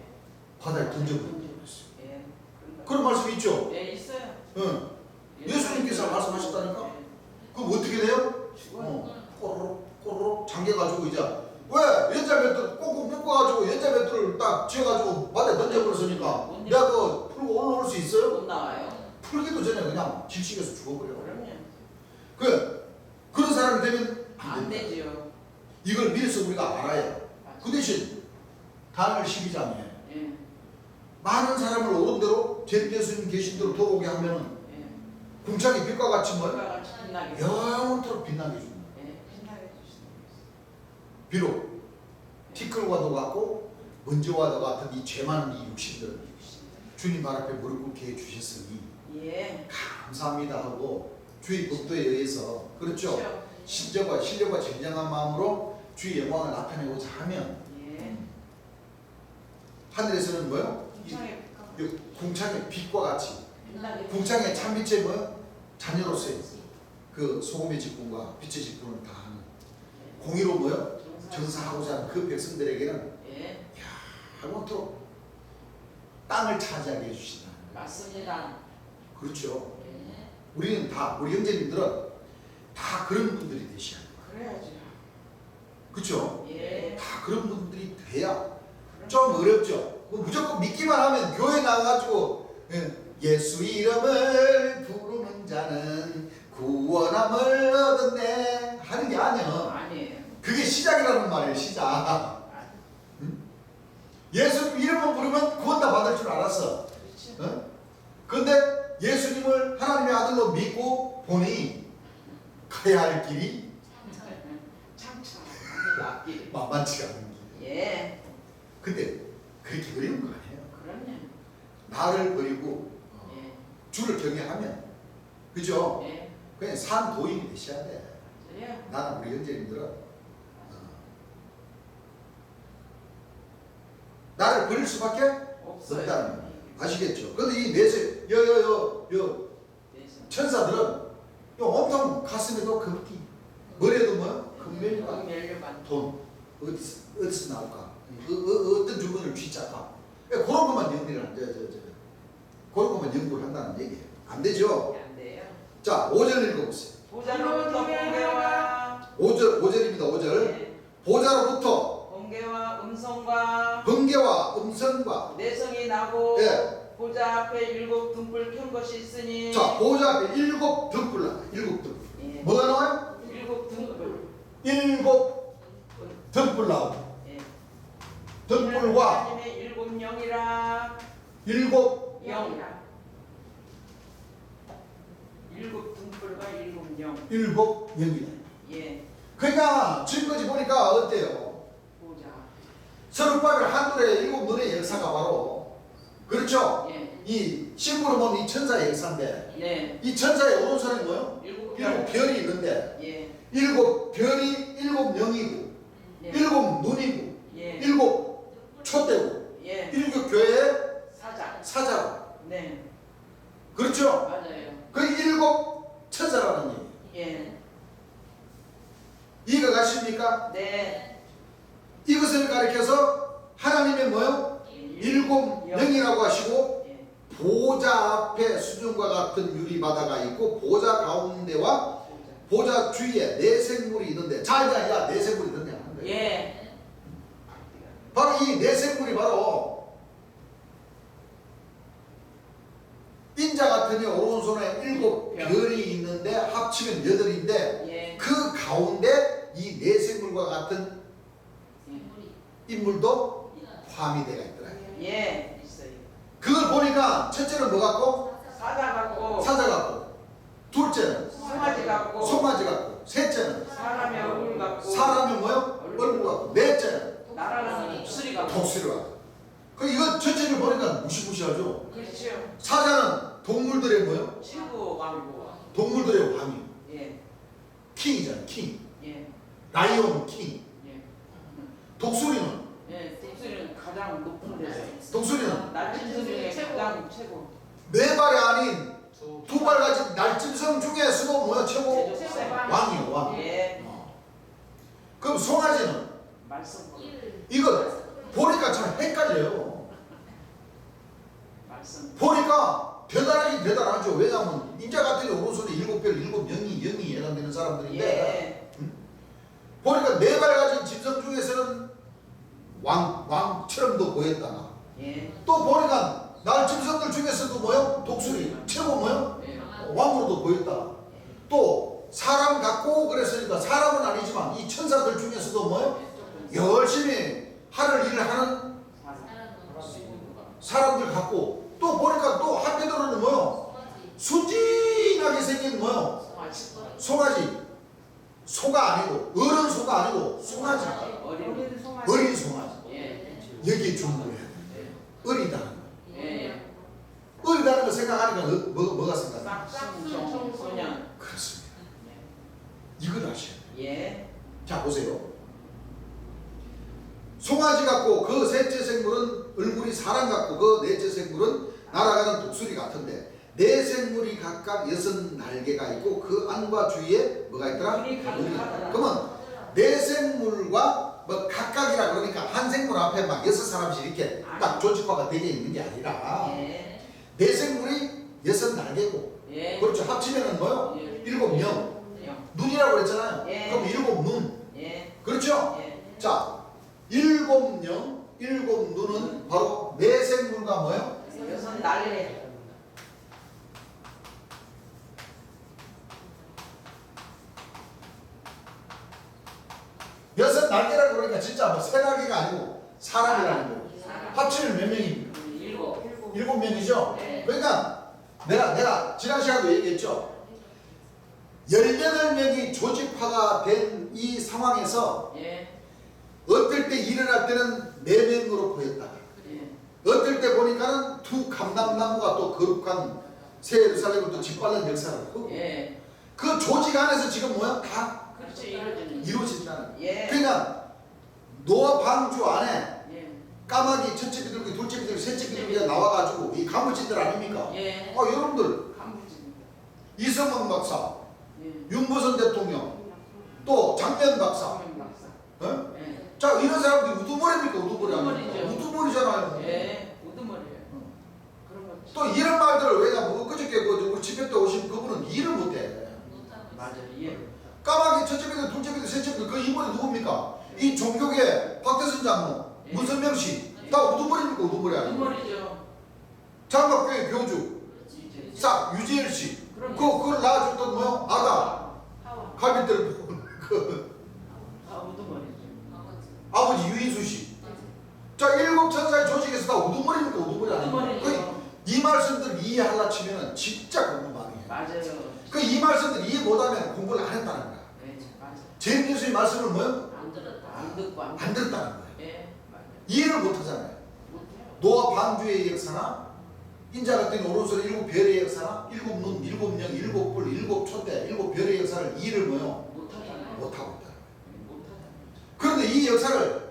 바다에 던져버렸어요. 예. 그런 말씀이 있죠? 예, 있어요. 응. 예수님께서 말씀하셨다니까? 예. 그럼 어떻게 돼요? 죽어요. 꼬르륵 꼬르륵 잠겨가지고 이제 왜 연자맷돌 꽁꽁 묶어가지고 연자맷돌을 딱 쥐어가지고 바다에 던져버렸으니까 내가 그거 풀고 올라올 수 있어요? 못 나와요. 풀기도 전에 그냥 질식해서 죽어버려. 그럼요. 그런 사람이 되면 안 된다. 되지요. 이걸 미래서 우리가 알아야. 그 대신 다니엘 12장에 예. 많은 사람을 오른대로 제 예수님 계신 대로 돌아오게 하면은 예. 궁창의 빛과 같이 뭐 뭔가 같이 빛나게. 영원토록 빛나게 해줍니다. 예. 빛나게 해주시는 비록 티끌과도 같고 먼지와도 같은 이 죄 많은 이 육신들 주님 발 앞에 무릎 꿇게 해주셨으니 예. 감사합니다 하고 주의 법도에 의해서 그렇죠? 그렇죠. 신령과 진정한 마음으로 주의 영광을 나타내고자 하면 예. 하늘에서는 뭐요? 궁창의 빛과 이 궁창의 빛과 같이 빛나게. 궁창의 참빛의 뭐요? 자녀로서의 그 소금의 직분과 빛의 직분을 다하는 공의로 뭐요? 정사하고자 하는 그 백성들에게는 예. 영원토록 땅을 차지하게 해주신다. 맞습니다. 그렇죠. 예. 우리는 다 우리 형제님들은 다 그런 분들이 되셔야 돼요. 그래야죠. 그렇죠? 예. 다 그런 분들이 돼야 좀 어렵죠. 뭐 무조건 믿기만 하면 교회 나가가지고 예수 이름을 부르는 자는 구원함을 얻었네 하는 게 아니야. 아니에요. 그게 시작이라는 말이에요. 시작. 응? 예수 이름을 부르면 구원 다 받을 줄 알았어. 그렇죠. 응? 근데 예수님을 하나님의 아들로 믿고 보니 가야 할 길이 참참. 앞길. 만만치 않은 길. 예. 근데 그렇게 어려운 거 아니에요. 그럼요. 나를 버리고 예. 주를 경외하면 그죠? 예. 그냥 산 도인이 되셔야 돼. 그래요. 나는 우리 형제님들은 나를 버릴 수밖에 없어요. 없다는 거 아시겠죠? 근데 이 내세 여 천사들은 온통 가슴에도 금띠 머리에도 뭐 금면과 멸류관. 돈 어디서 나올까? 어떤 주문을 쥐자까? 그런 것만 연구를 안 돼. 그런 것만 연구를 한다는 얘기예요. 안 되죠? 안 돼요. 자, 5절 읽어보세요. 보자로부터 번개와 5절입니다. 5절. 예. 보좌로부터 번개와 음성과 번개와 음성과 내성이 나고 예. 보좌 앞에 7 등불 켠 것이 있으니. 자, 보좌 앞에 7 등불 나와. 7 등불. 예. 뭐가 나와요? 7 등불. 7 등불 나오고. 예. 등불과 하나님의 7 영이라. 7 영. 7 등불과 7 영. 7 영이다. 예. 그러니까 지금까지 보니까 어때요? 보좌. 서룻바벨 한둘의 7 눈의 역사가 바로 그렇죠? 예. 이 심부로 보면 이 천사의 역사인데 네. 이 천사의 오른손에 뭐요? 7 7 별이 있는데 예. 7 별이 7 영이고 예. 7 눈이고 예. 7 촛대고 예. 7 교회의 사자. 사자고 네. 그렇죠? 맞아요. 그 7 천사라는 얘기 예. 이해가 가십니까? 네. 이것을 가리켜서 하나님의 뭐요? 7 영이라고 하시고 예. 보좌 앞에 수중과 같은 유리바다가 있고 보좌 가운데와 보좌. 보좌 주위에 내생물이 있는데 자 이제 야 내생물이 있느냐 하는 거예요. 예. 바로 이 내생물이 바로 인자 같으니 오른손에 7 별이 있는데 합치면 8인데 예. 그 가운데 이 내생물과 같은 인물도 포함이 되어 있더라. 예. 있어요. 그걸 보니까 첫째는 뭐 같고? 사자 같고. 사자 같고 둘째는 송아지 같고. 송아지 같고 셋째는 사람의 얼굴 같고. 사람이 뭐요? 얼굴 같고 넷째는 날아가는 독수리 같고. 독수리 같고 그 이거 전체를 보니까 무시무시하죠. 그렇죠. 사자는 동물들의 뭐요? 최고 왕고. 동물들의 왕이 예. 킹이잖아요. 킹 예. 라이온 킹 예. 독수리는 예. 독수리는 가장 높은 데서. 독수리는 날짐승 중에 가장 최고. 네 발이 아닌 2발 가진 날짐승 중에서도 뭐야 최고 왕이요 왕. 예. 그럼 송아지는 말씀. 이거 보니까 참 헷갈려요. 말씀. 보니까 대단하긴 대단하죠. 왜냐하면 인자 같은 오른손에 7별 7 영이 해당되는 사람들인데 예. 보니까 네 발 가진 짐승 중에서는 왕처럼도 보였다가 예. 또 보니까 날짐승들 중에서도 뭐요? 독수리 최고 뭐요? 예. 왕으로도 보였다. 또 사람 같고 그랬으니까 사람은 아니지만 이 천사들 중에서도 뭐요? 열심히 하늘 일을 하는 사람들 같고 또 보니까 또 한편으로는 뭐요? 순진하게 생긴 뭐요? 송아지 소가 아니고 어른 소가 아니고 송아지 어린 송아지 예. 여기에 주목을 해야 돼. 어리다는 거. 예. 어리다는 거 생각하니까 뭐가 생각나? 쌍순종 소년. 그렇습니다. 이걸 아셔야 돼요. 예. 자 보세요. 송아지 같고 그 셋째 생물은 얼굴이 사람 같고 그 넷째 생물은 날아가는 독수리 같은데 네 생물이 각각 6 날개가 있고 그 안과 주위에 뭐가 있더라? 눈이 가득하더라. 그러면 네 생물과 뭐 각각이라 그러니까 한 생물 앞에 막 6사람씩 이렇게 딱 조직화가 되게 있는 게 아니라 예. 네 생물이 6 날개고 예. 그렇죠. 합치면은 뭐요? 예. 7 명. 영. 눈이라고 그랬잖아요. 예. 그럼 7 눈. 예. 그렇죠? 예. 자, 7 영, 7 눈은 바로 네 생물과 뭐요? 6 날개. 여섯 날개라고 그러니까 진짜 뭐 새 날개가 아니고 사람이라는 거고. 합치면 몇 명입니까? 7. 7명이죠? 네. 그러니까 내가 지난 시간도 얘기했죠. 18명이 조직화가 된 이 상황에서 예. 어떨 때 일어날 때는 4명으로 보였다가 예. 어떨 때 보니까는 두 감람나무가 또 거룩한 새 예루살렘을 또 짓밟는 역사를 하고 예. 그 조직 안에서 지금 뭐야? 다 그렇죠. 이루어지는. 이루어진다는 예. 그러니까 노아 방주 안에 예. 까마귀 첫째 비둘기 둘째 비둘기 셋째 비둘기가 나와가지고 이 가무진들 아닙니까? 예. 여러분들 간부집니다. 이성만 박사 예. 윤보선 대통령 또 장면 박사 박사. 어? 예. 자 이런 사람들이 우두머리입니까? 우두머리 아닙니까? 우두머리죠. 우두머리잖아요. 예. 우두머리예요. 그런 거. 또 이런 말들을 왜냐 뭐 그저께 우리 집회 때 오신 그분은 일을 못해. 맞아요. 예. 까마귀 첫째 비둘기 둘째 비둘기 셋째 비둘기 그 이분이 누굽니까? 이 종교계 박대선 장로 예. 문선명 씨 다 우두머리입니까? 우두머리 아닙니까? 우두머리죠. 장막교회 교주 싹 유재열 씨 그걸 낳아줬던 뭐요? 아다 갈빗대를 그 아버지 유인수 씨. 자, 7천사의 조직에서 다 우두머리니까 우두머리 아닙니까? 이 말씀들 이해하려 치면은 진짜 공부 많이 해. 맞아요. 이 말씀들 이해 못하면 공부를 안 했다는 거야. 네, 맞아요. 제일 예수의 말씀을 뭐요? 안 듣고 안 들었다는 거야. 네, 맞아요. 이해를 못하잖아요. 못해요. 노아 방주의 역사나 인자 같은 오른손 7별의 역사나 7눈, 7명, 7뿔, 7촛대, 7별의 역사를 이해를 뭐요? 못하잖아요. 못하고 있다. 못하잖아요. 그런데 이 역사를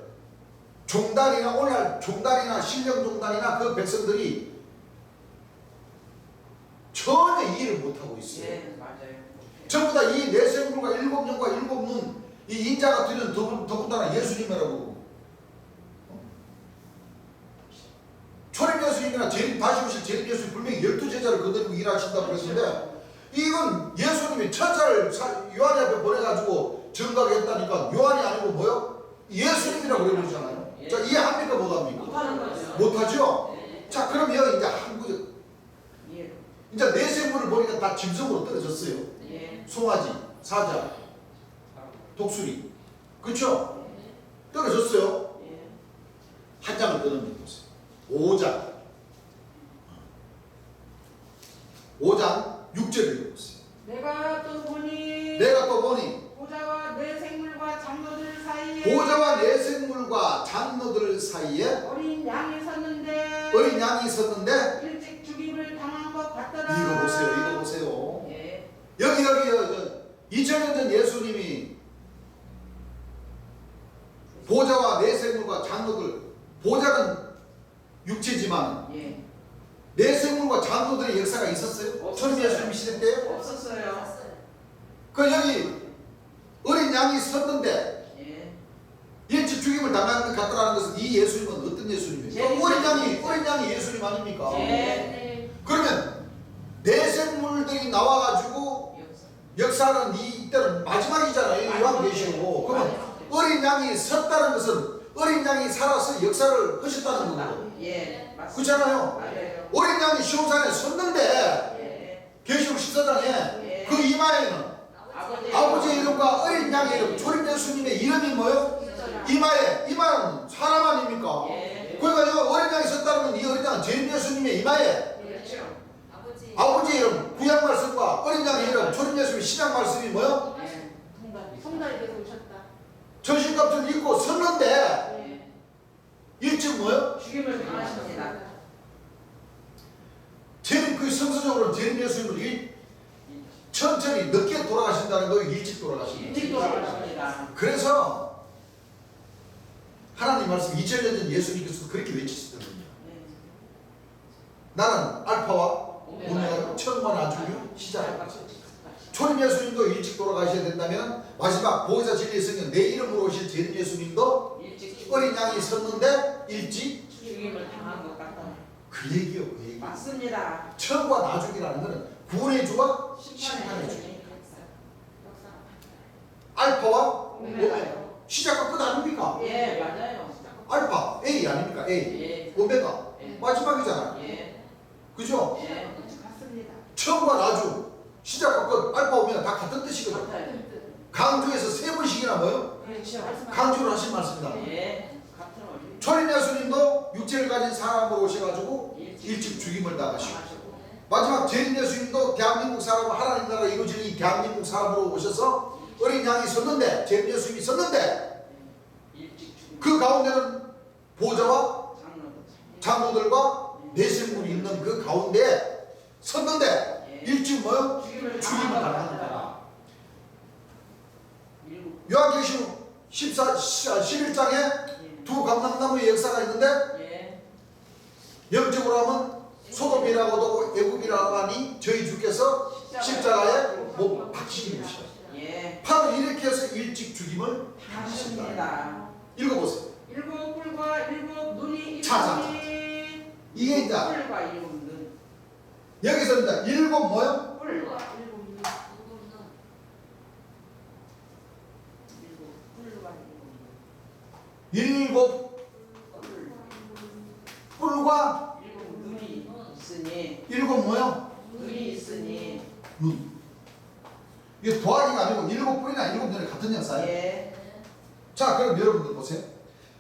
종단이나 오늘날 종단이나 신령 종단이나 그 백성들이 전혀 이해를 못하고 있어요. 네, 맞아요. 전부 다 이 내생물과 7년과 7눈 이 인자 같은 더군다나 예수님이라고 초림 예수님이나 다시 오실 재림 예수님 분명히 12제자를 거느리고 일하신다고 그랬는데 이건 예수님이 천사를 요한이 앞에 보내가지고 증거하게 했다니까 요한이 아니고 뭐요? 예수님이라고 그래버리잖아요. 자, 이해합니까 못합니까? 못하는 거죠. 못하죠? 네. 자, 그럼 여기 이제 한국 예. 이제 내생물을 보니까 다 짐승으로 떨어졌어요. 예. 송아지, 사자, 독수리, 그렇죠? 떨어졌어요. 예. 한 장을 끊어내보세요. 5장 6절을 읽어보세요. 내가 또 보니 보자와 내 생물과 장로들 사이에 장로들 사이에 어린 양이 섰는데 어린 양이 있었는데 일찍 죽임을 당한 것 같더라. 이거 보세요. 예. 여기 2000년 전 예수님이 보좌와 내생물과 장로들, 보좌는 육체지만 예. 내생물과 장로들의 역사가 있었어요? 초림 예수님 시대 때요? 없었어요. 그 여기 어린 양이 섰는데 예. 일찍 죽임을 당한 것 같다라는 것은 이 예수님은 어떤 예수님이에요? 어린 양이 예수님 아닙니까? 예. 그러면 내생물들이 나와가지고 역사는 이때는 마지막이잖아요. 요한계시록. 그러면 어린 양이 섰다는 것은 어린 양이 살아서 역사를 하셨다는 거고. 예. 맞습니다. 그렇잖아요. 맞아요. 어린 양이 시온산에 섰는데 예. 계시록 14장에 예. 그 이마에는 아버지의 이름과 어린 양의 이름, 초림 예수님의 이름이 뭐요? 이마는 사람 아닙니까? 예. 그러니까 어린 양이 섰다는 건 이 어린 양은 재림 예수님의 이마에 그렇죠. 아버지의 이름, 구약 말씀과 어린 양의 이름, 초림 예수님의 신약 말씀이 뭐요? 예. 성달이 되고 오셨다. 전신갑주를 입고 섰는데 예. 일찍 뭐요? 죽임을 당하십니다. 재림 그 성서적으로는 재림 예수님이 천천히 늦게 돌아가신다는 거예요. 일찍 돌아가신다. 일찍 돌아가십니다. 그래서 하나님 말씀 2000년 전 예수님께서 그렇게 외치시더군요. 예. 나는 알파와 오메가 처음과 나중이요 시작. 초림 예수님도 일찍 돌아가셔야 된다면 마지막 보혜사 진리의 성령 내 이름으로 오실 재림 예수님도 일찍 어린 양이 섰는데 일찍 죽임을 당한 것 같다. 그 얘기요. 그 얘기. 맞습니다. 처음과 나중이라는 것은 구원의 주와 심판의 주. 알파와 오메가. 시작과 끝 아닙니까? 예, 맞아요. 알파 A 아닙니까? A. 예. 오메가 예. 마지막이잖아요. 예. 그죠? 예. 맞습니다. 처음과 나중 시작과 끝 알파 오메가 다 같은 뜻이거든요. 같아요. 강조해서 3번씩이나 뭐요? 그렇죠. 강조를 하신 말씀이다. 예. 같은 원리. 초림 예수님도 육체를 가진 사람으로 오셔가지고 일찍 죽임을 당하시고 마지막 재림 예수님도 대한민국 사람과 하나님 나라가 이루어지는 이 대한민국 사람으로 오셔서 어린 양이 섰는데 재림 예수님이 섰는데 일찍 죽임. 그 가운데는 보좌와 장로들. 장로들과 내생물이 있는 그 가운데 섰는데 일찍 뭐요? 죽임을 죽임을 당한 당하는 것 거다. 같다. 일곱. 요한계시록 11장에 예. 두 감람나무의 역사가 있는데 예. 영적으로 하면 소돔이라고도 애국이라고 하니 저희 주께서 십자가에 못 박히신 것이다. 예. 바로 이렇게 해서 일찍 죽임을 당하신다. 당하십니다. 읽어보세요. 7뿔과 7눈이 자. 있으니 이게 이제 뿔과 일곱 눈. 여기서 이제 7 뭐요? 뿔과 일곱 눈. 뿔과 일곱 7 눈. 뿔과 일곱 눈이 있으니 같은 역사예요. 예. 자, 그럼 여러분들 보세요.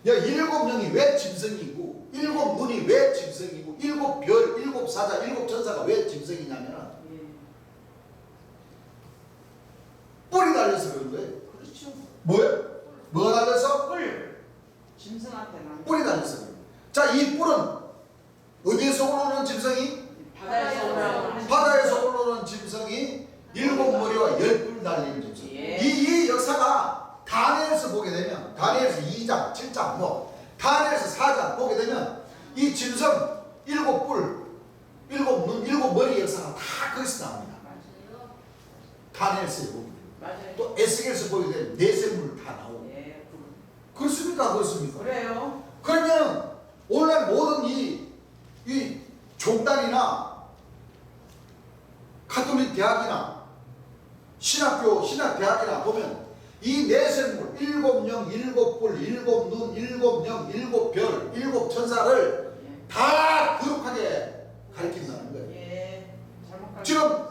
야, 일곱 영이 왜 짐승이고, 일곱 눈이 왜 짐승이고, 일곱 별, 일곱 사자, 일곱 천사가 왜 짐승이냐면 뿔이 달려서 그런 거예요. 그렇죠. 뭐예요? 뭐가 달려서? 뿔. 짐승한테는 뿔이 달려서 그런 거예요. 자, 이 뿔은 어디에서 올라오는 짐승이? 바다에서 올라오는 바다에서 올라오는 짐승이 일곱 머리와 열 뿔 달리는 짐승. 예. 이 역사가 다니엘서 보게 되면, 다니엘서 2장, 7장, 다니엘서 4장 보게 되면 이 짐승 일곱 뿔, 일곱 눈, 일곱 머리 역사가 다 거기서 나옵니다. 맞아요. 다니엘서에 보게 되면. 맞아요. 또 에스겔서 보게 되면 내세물 다 나오고. 예. 그렇습니까? 그렇습니까? 그래요. 그러면 오늘 모든 이 종단이나 가톨릭 대학이나 신학교, 신학대학이나 보면 이 내생물, 일곱 영, 일곱 뿔, 일곱 눈, 일곱 영, 일곱 별, 일곱 천사를 예. 다 거룩하게 가르친다는 거예요. 예. 잘못 가르쳐. 지금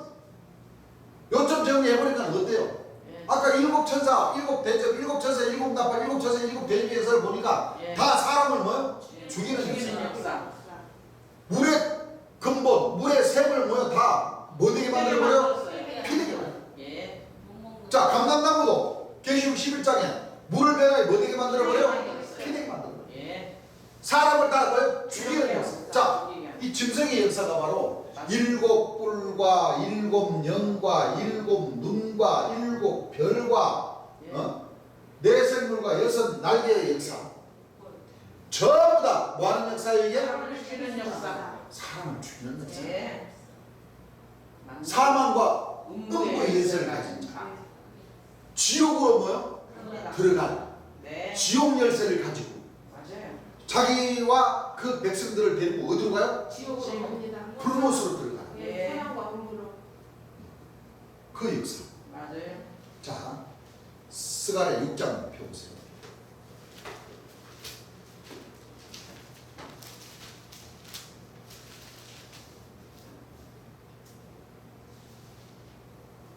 요점 정리해보니까 어때요? 예. 아까 일곱 천사, 일곱 대접, 일곱 천사, 일곱 나팔, 일곱 천사, 일곱 대접의 역사를 보니까 예. 다 사람을 뭐요? 예. 죽이는 죽이는 역사. 역사. 물의 근본, 물의 샘을 뭐요? 다 뭐되게 만들어버려? 만들었어요. 피되게 만들어. 예. 못 먹는 자, 감람나무도 계시록 11장에 물을 변하여 뭐되게 만들어버려? 만들었어요. 피되게 만들어버려. 예. 사람을 다 뭐요? 죽이는 역사. 자, 죽이게. 이 짐승의 역사가 바로 일곱 뿔과 일곱 영과 일곱 눈과 일곱 별과 예. 내생물과 여섯 날개의 역사 전부 다 뭐하는 역사예요 이게? 사람을 죽이는 역사. 사람을 죽이는 역사. 예. 사망과 음부의 음부의 예세를 가진 자. 지옥으로 뭐요? 들어간 네. 지옥 열쇠를 가지고 맞아요. 자기와 그 백성들을 데리고 어디로 가요? 지옥으로 갑니다. 불못으로 들어가. 예. 사랑과 음으로. 그 역사. 맞아요. 자, 스가랴 6장 펴보세요.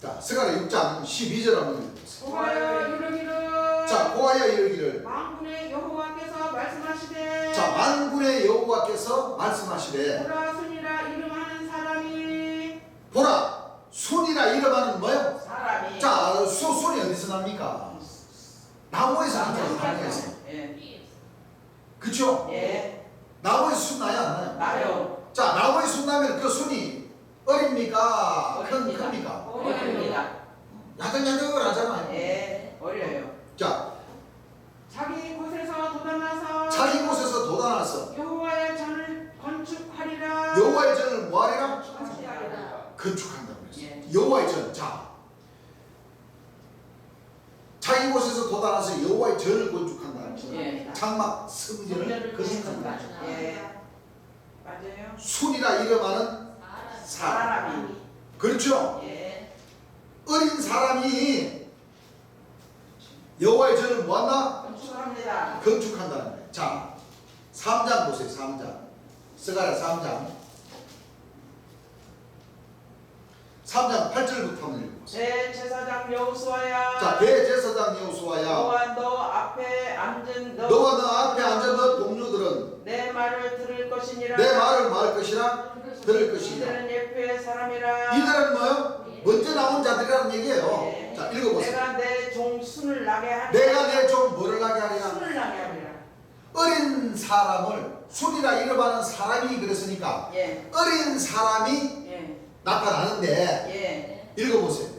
자, 스가랴 6장 12절 한번 읽어보세요. 고하여 이르기를. 자, 고하여 이르기를. 만군의 여호와께서 말씀하시되. 자, 만군의 여호와께서 말씀하시되. 보라 손이라 이름하는 사람이. 보라, 손이라 이름하는 뭐요? 사람이. 자, 손이 어디서 납니까? 나무에서 나죠. 나무에서. 예. 그쵸? 예. 나무에서 순 나요, 안 나요? 나요. 자, 나무에 순 나면 그 순이 어립니까? 어립니다. 큽니까? 어렵습니다. 야들야들하잖아요. 예. 어려요. 자, 자기 곳에서 돋아나서. 자기 곳에서 돋아나서 여호와의 전을 건축하리라. 여호와의 전을 뭐하리라? 건축하리라. 건축한다고 그랬어요. 예. 여호와의 전. 자, 자기 곳에서 돋아나서 여호와의 전을 건축한다는 거예요. 예. 장막 성전을 건축한다. 예. 맞아요. 순이라 이름하는 사람. 사람. 사람이. 그렇죠? 예. 어린 사람이 여호와의 전을 뭐한다? 건축합니다. 건축한다는 거예요. 자, 3장 보세요. 3장. 스가랴 3장. 3장 8절부터 한번 읽어보세요. 대제사장 여호수아야. 자, 대제사장 여호수아야, 너와 너 앞에 앉은 너와 너 앞에 앉은 너 동료들은 내 말을 들을 것이니라. 내 말을 말할 것이라 들을 것이니라. 이들은 예표의 사람이라. 이들은 뭐요? 먼저 나온 자들이라는 얘기예요. 예. 자, 읽어보세요. 내가 내 종 순을 나게 하리라. 내가 내 종 뭐를 나게 하리라? 순을 나게 하리라. 어린 사람을 순이라 이름하는 사람이 그랬으니까 예. 어린 사람이 예. 나타나는데 예. 읽어보세요.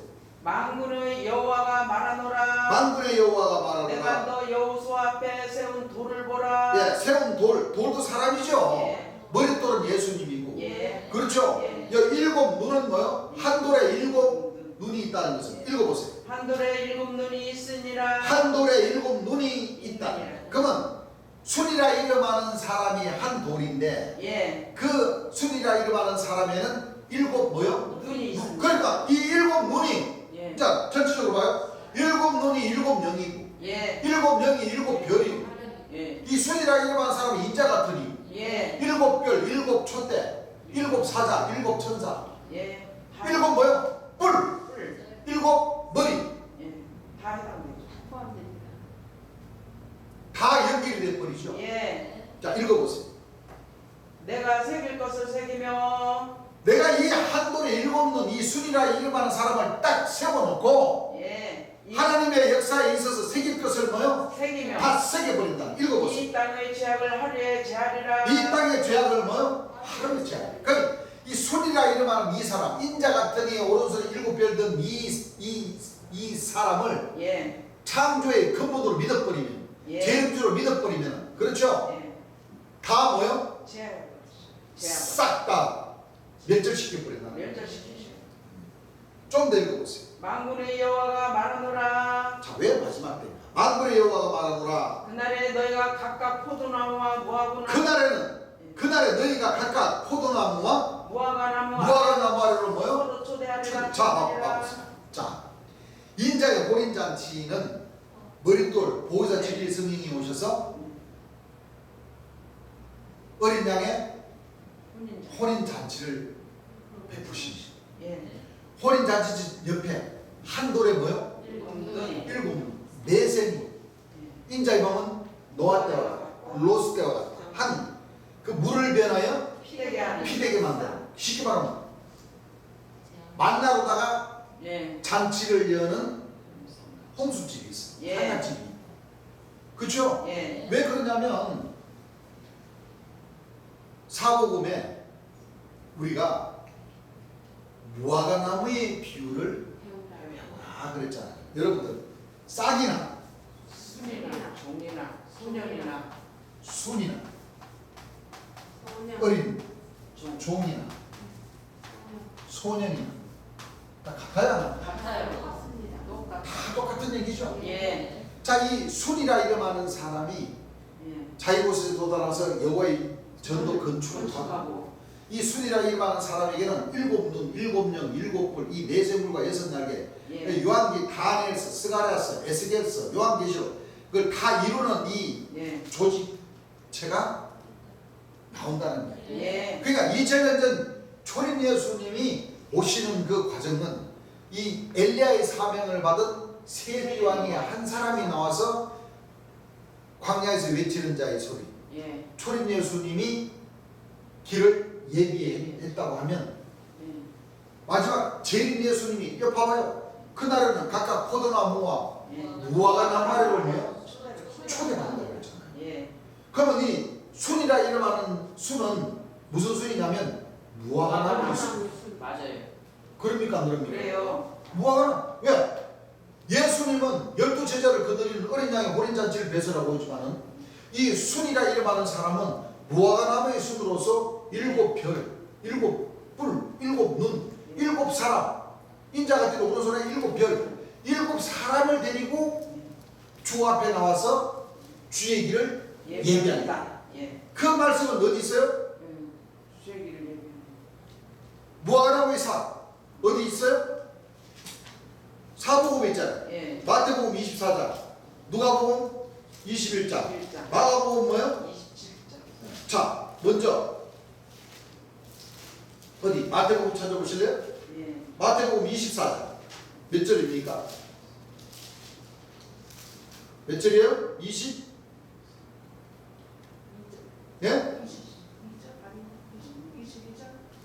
만군의 여호와가 말하노라. 만군의 여호와가 내가 말하노라. 너 여호수아 앞에 세운 돌을 보라. 예, 세운 돌도 사람이죠. 예. 머릿돌은 예수님이고. 예. 그렇죠? 예. 여기 일곱 눈은 뭐요? 한 돌에 일곱 눈이 있다는 것을 읽어보세요. 한 돌에 일곱 눈이 있으니라. 한 돌에 일곱 눈이 있다. 그러면 순이라 이름하는 사람이 한 돌인데 예. 그 순이라 이름하는 사람에는 일곱 뭐요? 눈이 있습니다. 그러니까 이 일곱 눈이 예. 자 전체적으로 봐요. 일곱 눈이 일곱 영이고 예. 일곱 영이 일곱 별이고 예. 이 순이라 이름하는 사람이 인자 같으니 예. 일곱 별, 일곱 촛대, 일곱 사자, 일곱 천사, 예. 일곱 뭐요? 뿔, 뿔. 일곱 머리 예. 다 해당되죠. 일이 돼버리죠. 예. 자, 읽어보세요. 내가 새길 것을 새기며 내가 이 한돌에 일곱는 이 순이라 이름하는 사람을 딱 세워놓고 예. 하나님의 역사에 있어서 새길 것을 뭐요? 새기며 다 새겨버린다. 읽어보세요. 이 땅의 죄악을 하루에 제하리라. 이 땅의 죄악을 뭐요? 하루에 제하리라. 그럼 이 순이라 이름하는 이 사람, 인자 같은 이 오른손에 일곱 별 든 이 사람을 예. 창조의 근본으로 믿어버리면, 예. 제일주로 믿어버리면, 그렇죠? 예. 다 뭐요? 제하고 싹 다 멸절시켜버린다. 멸절시키시오. 좀 더 읽어보세요. 만군의 여호와가 말하노라. 자, 왜 마지막 때? 만군의 여호와가 말하노라. 그날에 너희가 각각 포도나무와 무화과나무 그날에 너희가 각각 포도나무와 무화과나무 무화과나무를 뭐요? 포도 초대하리라. 자, 봐보세요. 자, 인자의 혼인잔치는 머릿돌 보호자 7일 성령이 오셔서 어린 양의 혼인잔치를 베푸시니 예. 혼인잔치 옆에 한 돌에 뭐요? 일곱 내생이 인자의 몸은 노아 때와 같다. 로스 때와 같다. 한 그 물을 변하여 피되게 하는. 피되게 만들어. 쉽게 말하면 만나로다가 예. 잔치를 여는 홍수집이 있어. 예. 한가집이. 그렇죠? 예. 왜 그러냐면 사복음에 우리가 무화과나무의 비유를 그랬잖아요. 여러분들 싹이나 순이나 종이나 소년이나 순이나 어린 종이나 소년이나 다 같아야 같아요. 다 똑같은 얘기죠. 예. 자, 이 순이라 이름하는 사람이 예. 자기 곳에 도달해서 여호와의 전도 건축을 하고 하고 이 순이라 이름하는 사람에게는 일곱 눈, 일곱 영, 일곱 뿔, 이 내세물과 여섯 날개, 예. 요한기, 다니엘서, 스가랴서, 에스겔서, 요한계시록 그걸 다 이루는 이 예. 조직체가 나온다는 거예요. 예. 그러니까 2000년 전 초림 예수님이 오시는 그 과정은 이 엘리야의 사명을 받은 세비왕의 한 사람이 나와서 광야에서 외치는 자의 소리. 예. 초림 예수님이 길을 예비했다고 하면 예. 마지막 재림 예수님이 이거 봐봐요. 그날에는 각각 포도나무와 예. 무화과나무를 초대받는다고 그랬잖아요. 예. 그러면 이 순이라 이름하는 순은 무슨 순이냐면 무화과나무의 순. 맞아요. 그럽니까 안 그럽니까? 그래요. 무화과나무. 왜? 예수님은 12제자를 거느리는 어린 양의 혼인잔치를 배설하고 있지만은 이 순이라 이름하는 사람은 무화과나무의 순으로서 일곱 별, 일곱 뿔, 일곱 눈, 일곱 사람, 인자 같은 오른손에 일곱 별, 일곱 사람을 데리고 주 앞에 나와서 주의 길을 예비한다. 예. 그 말씀은 어디 있어요? 주의 길을 예비한다. 무화과나무의 사 어디 있어요? 사복음에 있잖아요. 예. 마태복음 24장, 누가복음 21장, 21장. 마가복음 뭐요? 27장. 자, 먼저 어디 마태복음 찾아보실래요? 예. 마태복음 24장 몇 절입니까? 몇 절이에요? 20? 예?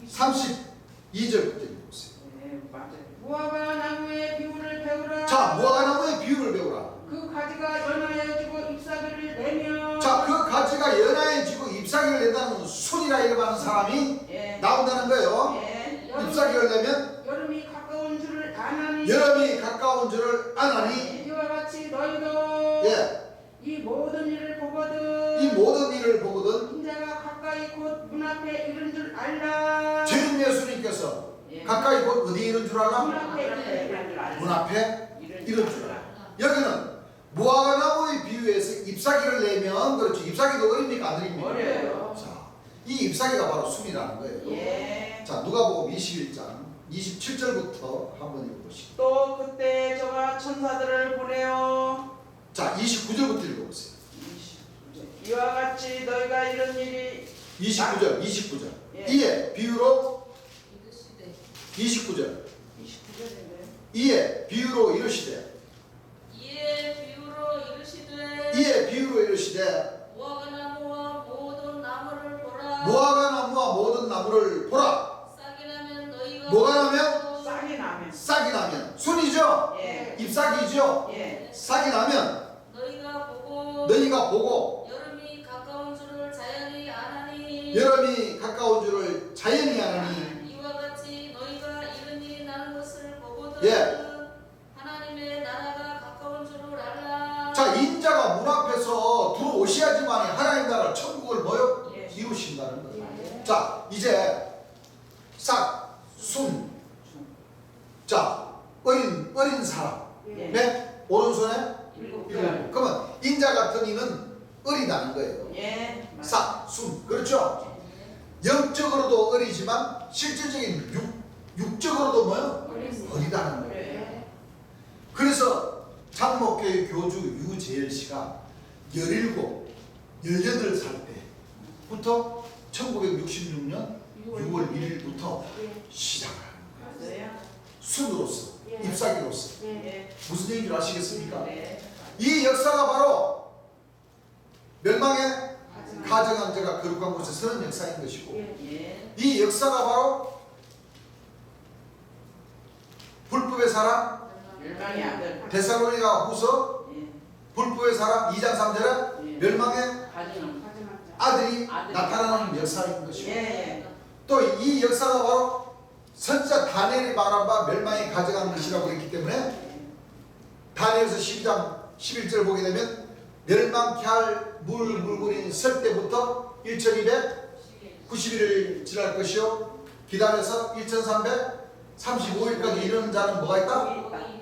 32절부터 읽어보세요. 예. 맞아요. 무화과나무의 비유를 배우라. 자, 무화과나무의 비유를 배우라. 그 가지가 연하여지고 잎사귀를 내며. 자, 그 가지가 연하해지고 잎사귀를 낸다는 순이라 이름하는 사람이 예. 나온다는 거예요. 예. 잎사귀를 내면 여름이 가까운 줄을 아나니. 여름이 가까운 줄을 아나니 이와 같이 너희도 예, 이 모든 일을 보거든. 이 모든 일을 보거든 인자가 가까이 곧 눈앞에 이른 줄 알라. 주님 예수님께서 예. 가까이 곧 어디 이른 줄 알아? 문 앞에 이른 줄 알라. 문 앞에 이런 이른 줄 알아. 여기는 무화과나무의 비유에서 잎사귀를 내면 그렇죠. 잎사귀도 어립니까 안 어립니까? 어려요. 자, 이 잎사귀가 바로 순이라는 거예요. 예. 자, 누가복음 21장 27절부터 한번 읽어보시죠. 또 그때 저가 천사들을 보내어 자, 29절부터 읽어보세요. 이와 같이 너희가 이런 일이 29절. 예. 이에 비유로 이르시되 29절. 29절인데요. 이에 비유로 이르시되 이에 비유로 이르시되 이에 비유로 이르시되 무화과 나무와 모든 나무를 보라. 무화과 나무와 모든 나무를 보라. 싹이 나면 너희가 뭐가 나면? 싹이 나면. 싹이 나면 순이죠. 예. 잎사귀죠. 예. 싹이 나면 너희가 보고 너희가 보고 여름이 가까운 줄을 자연히 아나니 여름이 가까운 줄을 자연히 아느니 이와 같이 너희가 이른 일이 나는 것을 보거든 예. 하나님의 나라가 가까운 줄을 알라. 자, 인자가 문 앞에서 들어오셔야지만 하나님 나라 천국을 뭐요? 예. 이루신다는 거예요. 예. 자, 이제 싹, 순. 자, 어린 사람. 예. 네? 오른손에 일곱 일곱. 별. 그러면 인자 같은 이는 어리다는 거예요. 예. 싹, 순. 그렇죠? 영적으로도 어리지만 실질적인 육적으로도 뭐요? 어리다는 거예요. 예. 그래서 장목교회 교주 유재열 씨가 17, 18살 때부터 1966년 6월 1일부터 시작을 하는 거예요. 맞아요. 순으로서, 예. 잎사귀로서. 예. 무슨 얘기를 아시겠습니까? 네. 이 역사가 바로 멸망의 가정한 자가 거룩한 곳에 서는 역사인 것이고, 예. 이 역사가 바로 불법의 사람 멸망의 아들. 데살로니가 후서 예. 불법의 사람 2장 3절에 예. 멸망의 가정. 아들이 아들이 나타나는 역사인 것이고, 예. 또 이 역사가 바로 선지자 다니엘이 말한 바 멸망이 가져간 것이라고 했기 때문에 다니엘서 12장 11절 보게 되면 멸망케 할 물군이 설 때부터 1290일을 지날 것이요 기다려서 1335일까지 이르는 자는 뭐가 있다?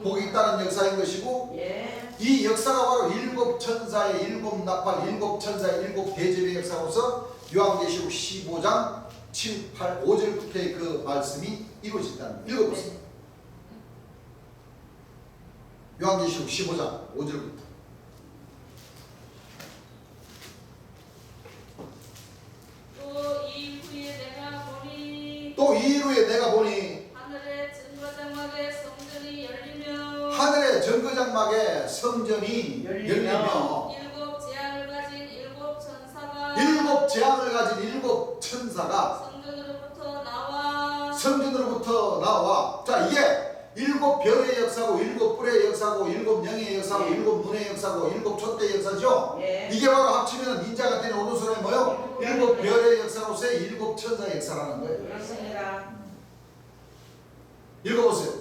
복이 있다는 역사인 것이고, 예. 이 역사가 바로 일곱 천사의 일곱 나팔, 일곱 천사의 일곱 대접의 역사로서 요한계시록 15장 7, 8, 5절부터의 그 말씀이 이루어진다는 거예요. 읽어보세요. 요한계시록 15장 5절부터. 또 또 이후에 내가 보니 이후에 내가 보니 하늘의 증거장막의 성전이 열리며 하늘의 정거장막에 성전이 열리며 일곱 재앙을 가진 일곱 천사가 일곱 재앙을 가진 일곱 천사가 성전으로부터 나와. 자, 이게 일곱 별의 역사고, 일곱 뿔의 역사고, 일곱 영의 역사고, 일곱 눈의 역사고, 일곱 촛대의 역사죠. 예. 이게 바로 합치면 인자 같은 오른손에 뭐요? 일곱 별의 역사로서의 일곱 천사의 역사라는 거예요. 그렇습니다. 읽어보세요.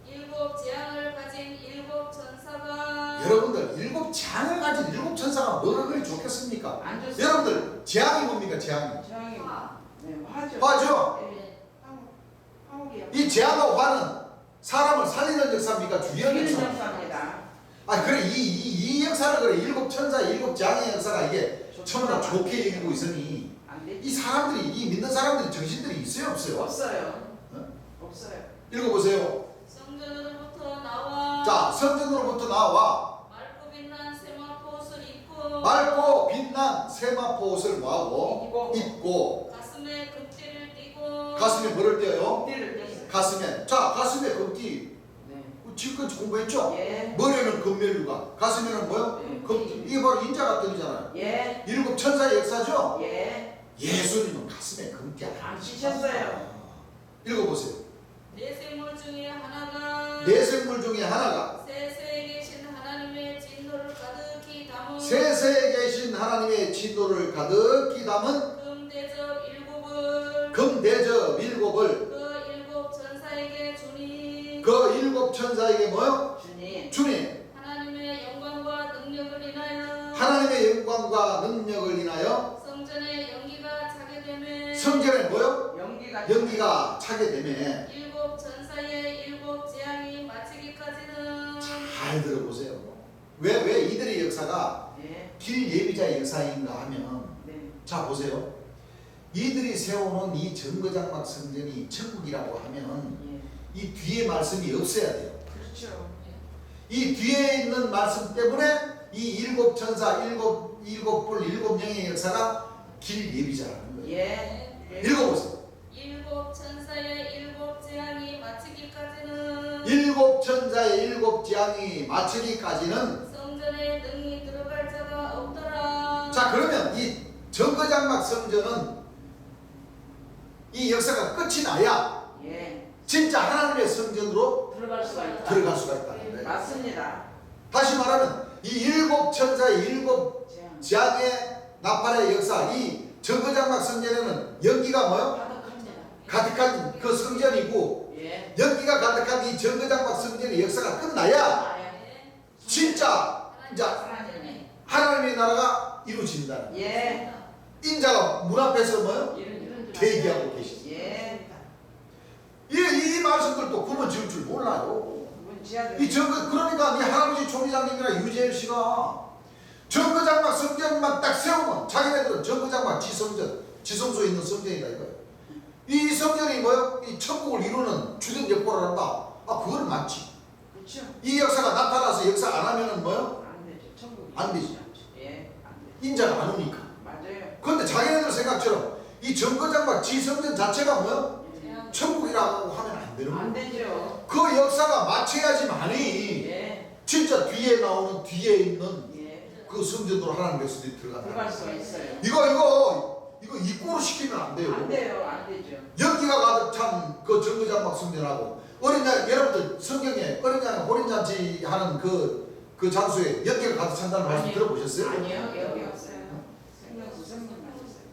일곱 재앙을 가진 일곱 천사가 여러분들, 일곱 재앙을 가진 일곱 천사가 뭐가 그리 좋겠습니까? 안 좋습니다. 여러분들, 재앙이 뭡니까? 재앙이. 저항이 네, 화죠. 화죠? 한국이요. 이 재앙과 화는 사람을 살리는 역사입니까? 죽이는 죽이는 역사입니까? 역사입니다. 아, 그래, 이 역사를 그래, 일곱 천사, 일곱 재앙의 역사가 이게 전부 다 좋게 여기고 있으니 안 되지. 이 사람들이, 이 믿는 사람들이 정신들이 있어요, 없어요? 없어요. 어? 없어요. 읽어보세요. 성전으로부터 나와 자, 성전으로부터 나와 맑고 빛난 세마포 옷을 입고 맑고 빛난 세마포 옷을 입고 가슴에 금띠를 띠고 가슴에 뭐를 떼어요? 띠를 떼어요. 가슴에. 자, 가슴에 금띠. 네. 지금까지 공부했죠? 예. 머리에는 금멜류가, 가슴에는 뭐요? 네. 금띠. 이게 바로 인자 같은이잖아요. 예. 일곱 천사의 역사죠? 예. 예수님은 가슴에 금띠 안 찢었어요. 읽어보세요. 네 생물 중에 하나가 네 생물 중에 하나가 세세에 계신 하나님의 진노를 가득히 담은 세세에 계신 하나님의 진노를 가득히 담은 금대접 일곱을 금대접 일곱을 그 일곱 천사에게 주니 그 일곱 천사에게 뭐요? 주님. 주님, 하나님의 영광과 능력을 인하여 하나님의 영광과 능력을 인하여 성전에 연기가 차게 되매 성전에 뭐요? 연기가 차게 되면 일곱 천사의 일곱 재앙이 마치기까지는 잘 들어보세요. 왜 이들의 역사가 예. 길 예비자의 역사인가 하면, 네. 자 보세요. 이들이 세워놓은 이 정거장막 성전이 천국이라고 하면 예. 이 뒤에 말씀이 없어야 돼요. 그렇죠. 이 뒤에 있는 말씀 때문에 이 일곱 천사, 일곱 뿔, 일곱 영의 역사가 길 예비자라는 거예요. 예. 읽어보세요. 일곱 천사의 일곱 재앙이 마치기까지는 일곱 천사의 일곱 재앙이 마치기까지는 성전에 능히 들어갈 자, 그러면 이 정거장막 성전은 이 역사가 끝이 나야 예. 진짜 하나님의 성전으로 들어갈 수가 있다. 들어갈 수가 있다는 거예요. 맞습니다. 다시 말하면 이 일곱 천사의 일곱 재앙. 재앙의 나팔의 역사, 이 정거장막 성전에는 연기가 뭐요? 가득합니다. 가득한 그 성전이고, 예. 연기가 가득한 이 정거장막 성전의 역사가 끝나야 네. 진짜 이제 하나님의. 하나님의 나라가 이루어진다. 예. 인자가 문 앞에서 뭐요? 이런 대기하고 계시죠. 예. 이 말씀들도 구분 지을 줄 몰라요. 문 지하들. 그러니까 이 할아버지 총회장님이나 유재열 씨가 정거장막 성전만 딱 세우면 자기네들은 정거장막 지성소에 있는 성전이다 이거예요. 이 성전이 뭐요? 이 천국을 이루는 주된 역할을 한다. 아, 그거는 맞지. 그렇죠. 이 역사가 나타나서 역사 안 하면은 뭐요? 안 되죠. 천국. 안 되지. 예. 안 돼. 인자가 안 오니까. 맞아요. 그런데 자기네들 생각처럼 이 정거장막 지성전 자체가 뭐요? 천국이라고 하면 안 되는 안 거예요. 되죠. 그 역사가 맞춰야지만이 예. 진짜 뒤에 나오는 뒤에 있는 예. 그 성전으로 하나님 백성들이 들어갈 들어간다. 수가 있어요. 이거 입구로 시키면 안 돼요. 안 돼요. 안 되죠. 연기가 가득 찬 그 정거장막 성전하고 어린 양 여러분들 성경에 어린 양 호린 잔치 하는 그 장소에 연기가 가득 찬다는 말씀 아니요. 들어보셨어요? 아니요. 여기 없어요. 생명만 있어요.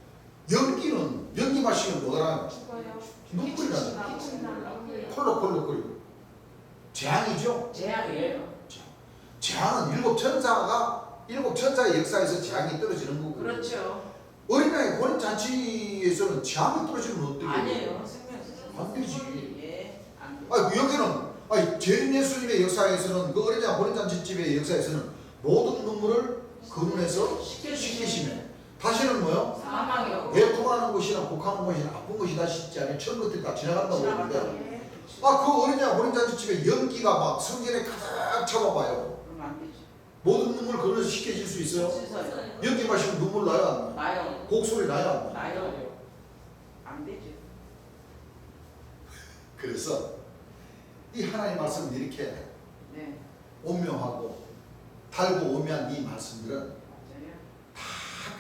연기 마시면 뭐라 죽어요. 눈물이 나요. 기침나고. 콜록콜록거리고 재앙이죠. 재앙이에요. 재앙은 일곱 천사의 역사에서 재앙이 떨어지는 거고. 그렇죠. 어린 양의 호린 잔치에서는 재앙이 떨어지면 어떻게? 아니에요. 안 되지. 예. 안 돼. 아니 여기는 재림 예수님의 역사에서는 그 어린 양 호린 잔치집의 역사에서는 모든 눈물을 그분에서 씻기시네. 다시는 뭐요? 사망이요. 애통하는 것이나 곡하는 것이나 아픈 것이다 싶지 않니 처음 것들이 다 지나간다고 하는데 지나간다고. 그 어린 양 호린 잔치집의 연기가 막 성전에 가득 차봐봐요. 그럼 안 되죠. 모든 눈물 그분에서 씻겨질 수 있어요? 씻어요. 연기 마시면 눈물 나요 안 나요? 나요. 곡소리 나요 안 나요? 나요. 안 되죠. 그래서 이 하나님 말씀을 이렇게 네. 오묘하고 달고 오묘한 이 말씀들은 맞아요. 다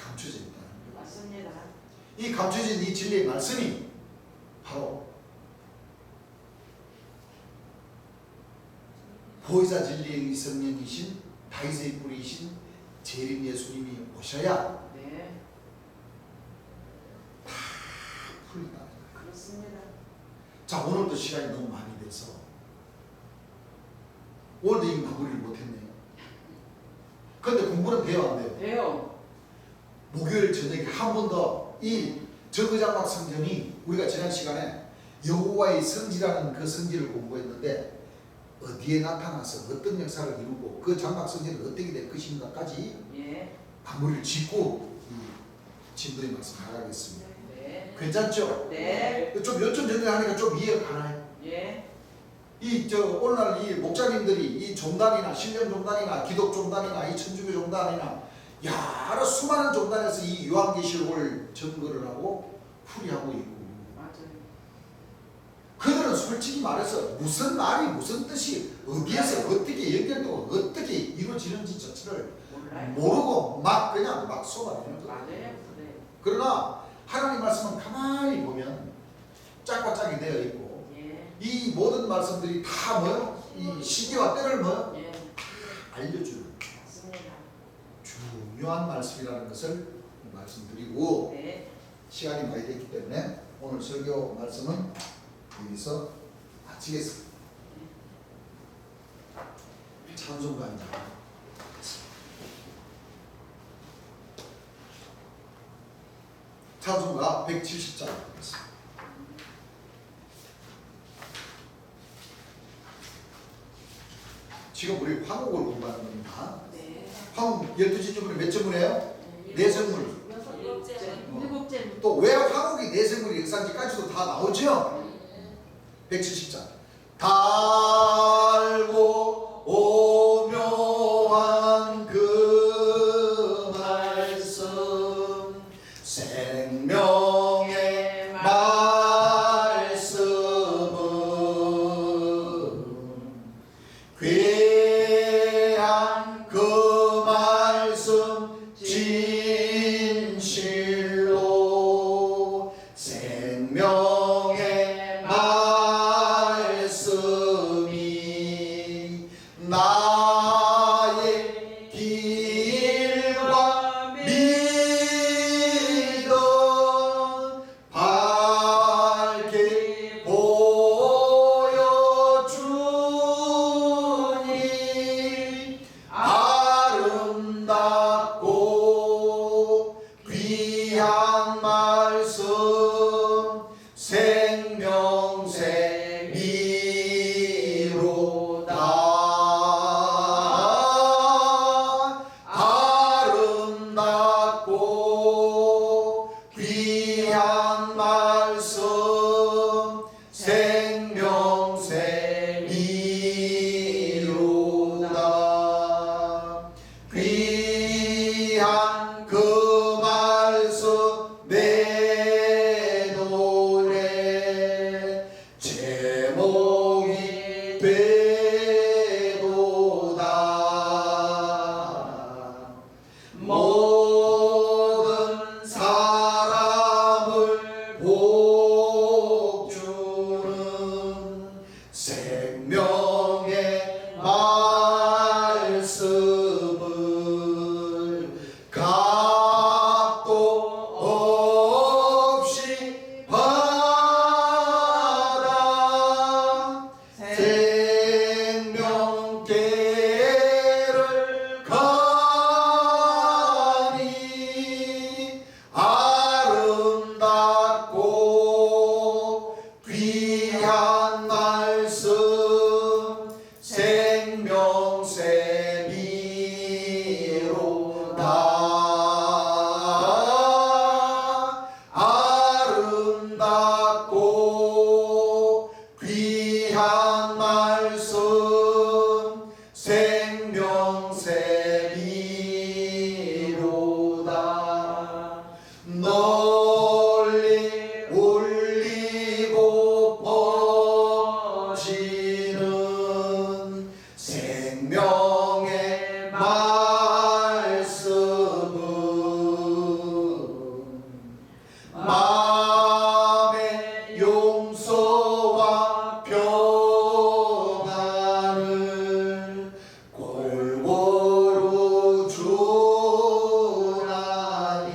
감춰져 있다는 거예요. 맞습니다. 이 감춰진 이 진리의 말씀이 바로 보혜사 진리의 성령이신 다윗의 뿌리이신 재림 예수님이 오셔야 네. 풀린다. 그렇습니다. 자, 오늘도 시간이 너무 많이 돼서 오늘도 이 마무리를 못했네요. 그런데 공부는 돼요 안 돼요? 돼요. 목요일 저녁에 한 번 더 이 정거장막 성전이 우리가 지난 시간에 여호와의 성지라는 그 성지를 공부했는데 어디에 나타나서 어떤 역사를 이루고 그 장막 성전이 어떻게 될 것인가까지 예. 마무리를 짓고 이 진도의 말씀 나가겠습니다. 네. 괜찮죠? 네. 좀 요점 전에 하니까 좀 이해가 가나요? 예. 오늘날 이 목자님들이 이 종단이나 신령 종단이나 기독 종단이나 이 천주교 종단이나 여러 수많은 종단에서 이 요한계시록을 증거를 하고 풀이하고 있고 맞아요. 그들은 솔직히 말해서 무슨 말이 무슨 뜻이 어디에서 어떻게 연결되고 어떻게 이루어지는지 자체를 몰라요. 모르고 막 그냥 막 쏟아내는 거예요. 맞아요. 네. 그러나 하나님 말씀은 가만히 보면 짝과 짝이 되어 있고 예. 이 모든 말씀들이 다 뭐요? 이 시기와 때를 뭐요? 예. 알려주는 맞습니다. 중요한 말씀이라는 것을 말씀드리고 네. 시간이 많이 됐기 때문에 오늘 설교 말씀은 여기서 마치겠습니다. 찬송가입니다. 찬송가 170장 있습니다. 지금 우리 화목을 공부하는 겁니다. 네. 화목 12지주문에 몇 전문이에요? 네 전문. 일곱째. 또 왜 화목이 네 전문이 역사인지까지도 다 나오죠? 170장. 달고 오묘한 그 말씀 생명의 말씀은 귀한 그 말씀 모든 사람을 복주는 생명의 말씀을 값도 없이 받아 생명께를 가니 아름답고 귀한 말씀 생명새미로다 아름답고 귀한 말씀 생명새미로다 널리 울리고 퍼지는 생명의 말씀은 마음의 용서와 평안을 골고루 주나니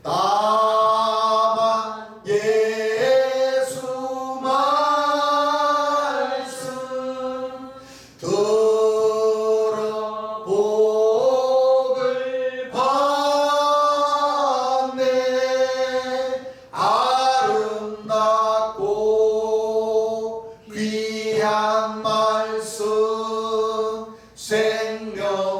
다만 예수 말씀 들어 복을 받네 아름답고 귀한 말씀 생명